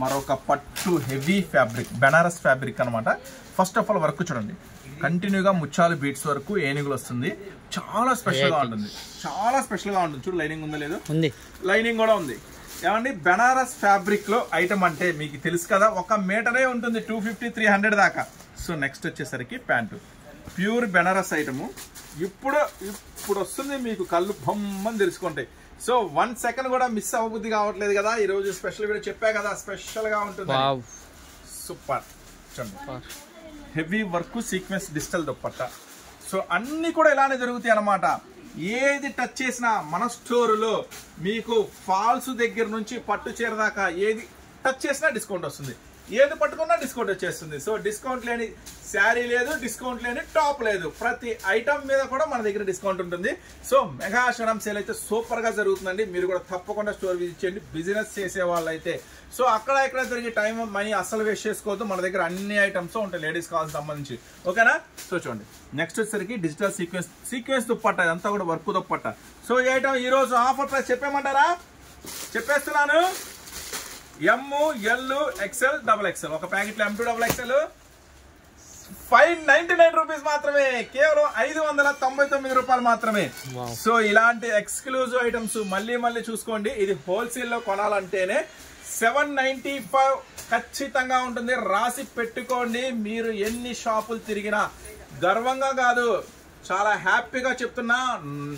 మరొక పట్టు హెవీ ఫ్యాబ్రిక్, బెనారస్ ఫ్యాబ్రిక్ అనమాట. ఫస్ట్ ఆఫ్ ఆల్ వర్క్ చూడండి, కంటిన్యూగా ముచ్చాలు బీట్స్ వరకు ఏనుగులు వస్తుంది. చాలా స్పెషల్ గా ఉంటుంది, చూడు లైనింగ్ ఉందో లేదో, లైనింగ్ కూడా ఉంది. ఏమండి బెనారస్ ఫ్యాబ్రిక్ లో ఐటమ్ అంటే మీకు తెలుసు కదా, 1 మీటరే ఉంటుంది, 250, 300 దాకా. సో నెక్స్ట్ వచ్చేసరికి ప్యాంటు, ప్యూర్ బెనారస్ ఐటమ్. ఇప్పుడు వస్తుంది, మీకు కళ్ళు బొమ్మని తెలుసుకుంటాయి. సో 1 సెకండ్ కూడా మిస్ అవ్వబుద్ధి కావట్లేదు కదా. ఈ రోజు స్పెషల్ వీడియో చెప్పా కదా, స్పెషల్ గా ఉంటుంది. సూపర్. చూడండి heavy work sequence digital dupatta. So అన్ని కూడా ఇలానే జరుగుతాయి అన్నమాట. ఏది టచ్ చేసినా మన స్టోరులో మీకు ఫాల్స్ దగ్గర నుంచి పట్టు చీర దాకా ఏది టచ్ చేసినా డిస్కౌంట్ వస్తుంది, ఏది పట్టుకున్నా డిస్కౌంట్ వచ్చేస్తుంది. సో డిస్కౌంట్ లేని శారీ లేదు, డిస్కౌంట్ లేని టాప్ లేదు, ప్రతి ఐటమ్ మీద కూడా మన దగ్గర డిస్కౌంట్ ఉంటుంది. సో మెగా ఆషాఢం సేల్ అయితే సూపర్ గా జరుగుతుందండి. మీరు కూడా తప్పకుండా స్టోర్ విజిట్ చేయండి బిజినెస్ చేసే వాళ్ళైతే. సో అక్కడ ఇక్కడ తిరిగి టైం మనీ అస్సలు వేస్ట్ చేసుకోవద్దు. మన దగ్గర అన్ని ఐటమ్స్ ఉంటాయి లేడీస్ కావాల్సిన సంబంధించి. ఓకేనా? సో చూడండి నెక్స్ట్ వచ్చేసరికి డిజిటల్ సీక్వెన్స్ దుప్పట్ట, ఇదంతా కూడా వర్క్ దుప్పట్ట. సో ఈ ఐటమ్ ఈ రోజు ఆఫర్ ప్రైస్ చెప్పేమంటారా? చెప్పేస్తున్నాను. ML XL XXL ఒక ప్యాకెట్లో M2 XXL 599 రూపీస్ మాత్రమే, కేవలం 599 రూపాయలు మాత్రమే. సో ఇలాంటి ఎక్స్క్లూజివ్ ఐటమ్స్ మళ్ళీ మళ్ళీ చూసుకోండి. ఇది హోల్సేల్ లో కొనాలంటేనే 795 ఖచ్చితంగా ఉంటుంది. రాసి పెట్టుకోండి. మీరు ఎన్ని షాపులు తిరిగినా గర్వంగా కాదు, చాలా హ్యాపీగా చెప్తున్నా,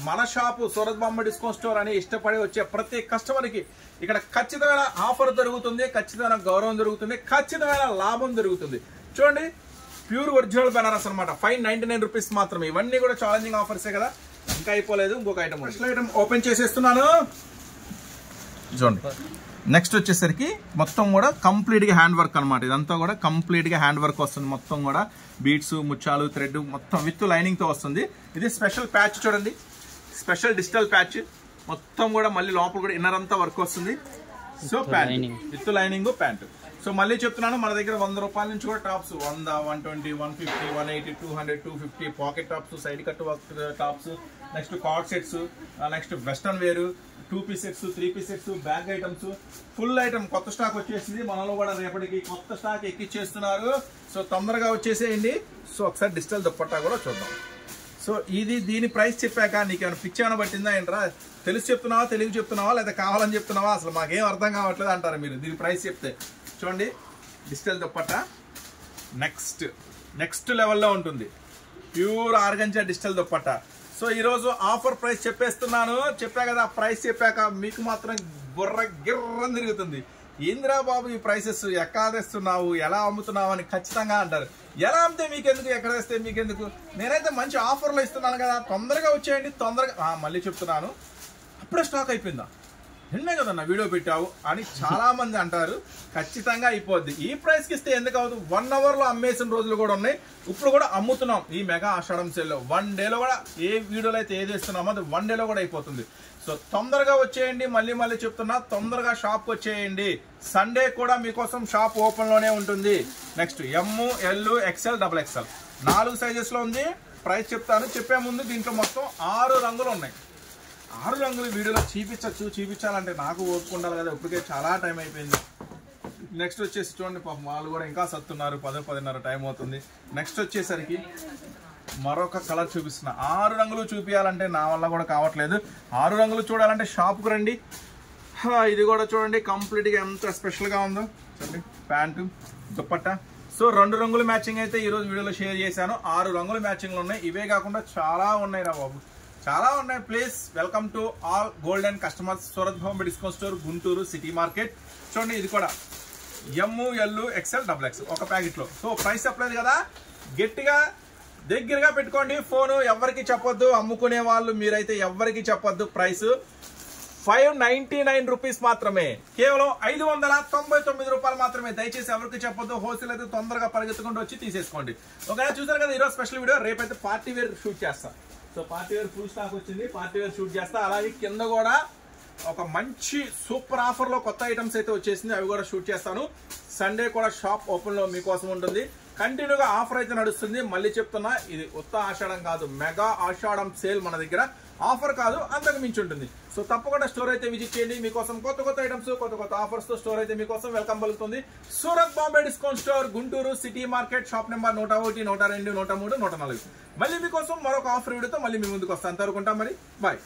మన shop Surat Bombay discount store అని ఇష్టపడి వచ్చే ప్రతి కస్టమర్ కి ఇక్కడ ఖచ్చితమైన ఆఫర్ దొరుకుతుంది, ఖచ్చితమైన గౌరవం దొరుకుతుంది, ఖచ్చితమైన లాభం దొరుకుతుంది. చూడండి ప్యూర్ ఒరిజినల్ బెనారస్ అనమాట. 599 రూపీస్ మాత్రమే. ఇవన్నీ కూడా ఛాలెంజింగ్ ఆఫర్సే కదా, ఇంకా అయిపోలేదు. ఇంకొక ఐటమ్ ఐటమ్ ఓపెన్ చేసేస్తున్నాను. చూడండి నెక్స్ట్ వచ్చేసరికి మొత్తం కూడా కంప్లీట్ గా హ్యాండ్ వర్క్ అనమాట. ఇదంతా కూడా కంప్లీట్ గా హ్యాండ్ వర్క్ వస్తుంది. మొత్తం కూడా బీడ్స్, ముత్యాలు, థ్రెడ్ మొత్తం విత్ లైనింగ్ తో వస్తుంది. ఇది స్పెషల్ ప్యాచ్ చూడండి, స్పెషల్ డిజిటల్ ప్యాచ్. మొత్తం కూడా మళ్ళీ లోపల కూడా ఇన్నర్ అంతా వర్క్ వస్తుంది. So pant with lining pant. So మళ్ళీ చెప్తున్నాను, మన దగ్గర 100 రూపాయల నుంచి కూడా tops 100, 120, 150, 180, 200, 250 pocket tops, side cut work tops, next coord sets, next western wear, 2 piece sets, 3 piece sets, bag items, full item కొత్త స్టాక్ వచ్చేసింది. మనలో కూడా రేపటికి కొత్త స్టాక్ ఎక్కిచ్చేస్తున్నారు. సో తొందరగా వచ్చేసేయండి. సో ఒకసారి డిజిటల్ దుప్పట్టా కూడా చూద్దాం. సో ఇది దీని ప్రైస్ చెప్పాక నీకేమైనా పిచ్చి ఏమైనా పట్టిందా ఏంట్రా, తెలిసి చెప్తున్నావా, తెలివి చెప్తున్నావా, లేదా కావాలని చెప్తున్నావా, అసలు మాకేం అర్థం కావట్లేదు అంటారు మీరు దీని ప్రైస్ చెప్తే. చూడండి డిజిటల్ దుప్పట్టా నెక్స్ట్ లెవెల్లో ఉంటుంది. Pure organza digital dupatta. So ఈరోజు ఆఫర్ ప్రైస్ చెప్పేస్తున్నాను. చెప్పా కదా, ప్రైస్ చెప్పాక మీకు మాత్రం బుర్ర గిర్రం తిరుగుతుంది. ఏంద్రా బాబు ఈ ప్రైసెస్ ఎక్కడ తెస్తున్నావు, ఎలా అమ్ముతున్నావు అని ఖచ్చితంగా అంటారు. ఎలా అమ్మితే మీకెందుకు, ఎక్కడ తెస్తే మీకెందుకు, నేనైతే మంచి ఆఫర్లో ఇస్తున్నాను కదా, తొందరగా వచ్చేయండి. తొందరగా మళ్ళీ చెప్తున్నాను, అప్పుడే స్టాక్ అయిపోయిందా, నిన్నే కదన్నా వీడియో పెట్టావు అని చాలా మంది అంటారు. ఖచ్చితంగా అయిపోద్ది. ఈ ప్రైస్ కి ఇస్తే ఎందుకు అవుతుంది? 1 అవర్ లో అమ్మేసిన రోజులు కూడా ఉన్నాయి. ఇప్పుడు కూడా అమ్ముతున్నాం ఈ మెగా ఆషాఢం సేల్ లో. 1 డేలో కూడా ఏ వీడియోలో అయితే ఏది ఇస్తున్నామో అది 1 డేలో కూడా అయిపోతుంది. సో తొందరగా వచ్చేయండి. మళ్ళీ మళ్ళీ చెప్తున్నా, తొందరగా షాప్ వచ్చేయండి. సండే కూడా మీకోసం షాప్ ఓపెన్ లోనే ఉంటుంది. Next ML XL XXL 4 sizes లో ఉంది. ప్రైస్ చెప్తాను. చెప్పే ముందు దీంట్లో మొత్తం 6 రంగులు ఉన్నాయి. 6 రంగులు వీడియోలో చూపించాలంటే నాకు ఓపిక ఉండాలి కదా, ఇప్పటికే చాలా టైం అయిపోయింది. నెక్స్ట్ వచ్చేసి చూడండి, పాపం వాళ్ళు కూడా ఇంకా సత్తున్నారు. 10-10:30 టైం అవుతుంది. నెక్స్ట్ వచ్చేసరికి మరొక కలర్ చూపిస్తున్నా. 6 రంగులు చూపించాలంటే నా వల్ల కూడా కావట్లేదు. 6 రంగులు చూడాలంటే షాప్కి రండి. ఇది కూడా చూడండి కంప్లీట్గా ఎంత స్పెషల్గా ఉందో. చూడండి ప్యాంటు, దుప్పట్టా. సో 2 రంగులు మ్యాచింగ్ అయితే ఈరోజు వీడియోలో షేర్ చేశాను. 6 రంగులు మ్యాచింగ్లు ఉన్నాయి. ఇవే కాకుండా చాలా ఉన్నాయి రా బాబు, చాలా ఉన్నాయి. Please welcome to all golden customers, Surat Bombay discount store, Guntur city market. చూడండి ఇది కూడా ML XL XXL ఒక ప్యాకెట్ లో. సో ప్రైస్ చెప్పలేదు కదా, గట్టిగా దగ్గరగా పెట్టుకోండి. ఫోను ఎవరికి చెప్పొద్దు, అమ్ముకునే వాళ్ళు మీరైతే ఎవరికి చెప్పొద్దు. ప్రైస్ 599 రూపీస్ మాత్రమే, కేవలం 599 రూపాయలు మాత్రమే. దయచేసి ఎవరికి చెప్పొద్దు. హోల్సేల్ అయితే తొందరగా పరిగెత్తుకుంటూ వచ్చి తీసేసుకోండి. ఒకవేళ చూసారు కదా ఈరోజు స్పెషల్ వీడియో. రేపైతే పార్టీ వేర్ షూట్ చేస్తా. So party wear full stock వచ్చింది, పార్టీ వేర్ షూట్ చేస్తా. అలాగే కింద కూడా ఒక మంచి సూపర్ ఆఫర్ లో కొత్త ఐటమ్స్ అయితే వచ్చేసింది, అవి కూడా షూట్ చేస్తాను. సండే కూడా షాప్ ఓపెన్ లో మీకోసం ఉంటుంది. కంటిన్యూగా ఆఫర్ అయితే నడుస్తుంది. మళ్ళీ చెప్తున్నా, ఇది ఉత్త ఆషాఢం కాదు, మెగా ఆషాఢం సేల్ మన దగ్గర. ఆఫర్ కాదు, అంతకు మించి ఉంటుంది. సో తప్పకుండా స్టోర్ అయితే విజిట్ చేయండి. మీకోసం కొత్త ఐటమ్స్, కొత్త ఆఫర్స్ తో స్టోర్ అయితే మీకోసం వెల్కమ్ పలుకుతుంది. Surat Bombay discount store, Guntur city market, shop number 101, 102, 103, 104. మళ్ళీ మీకోసం మరొక ఆఫర్ వీడియోతో మళ్ళీ మీ ముందుకు వస్తాను. అంతవరకు ఉంటాం మరి, బాయ్.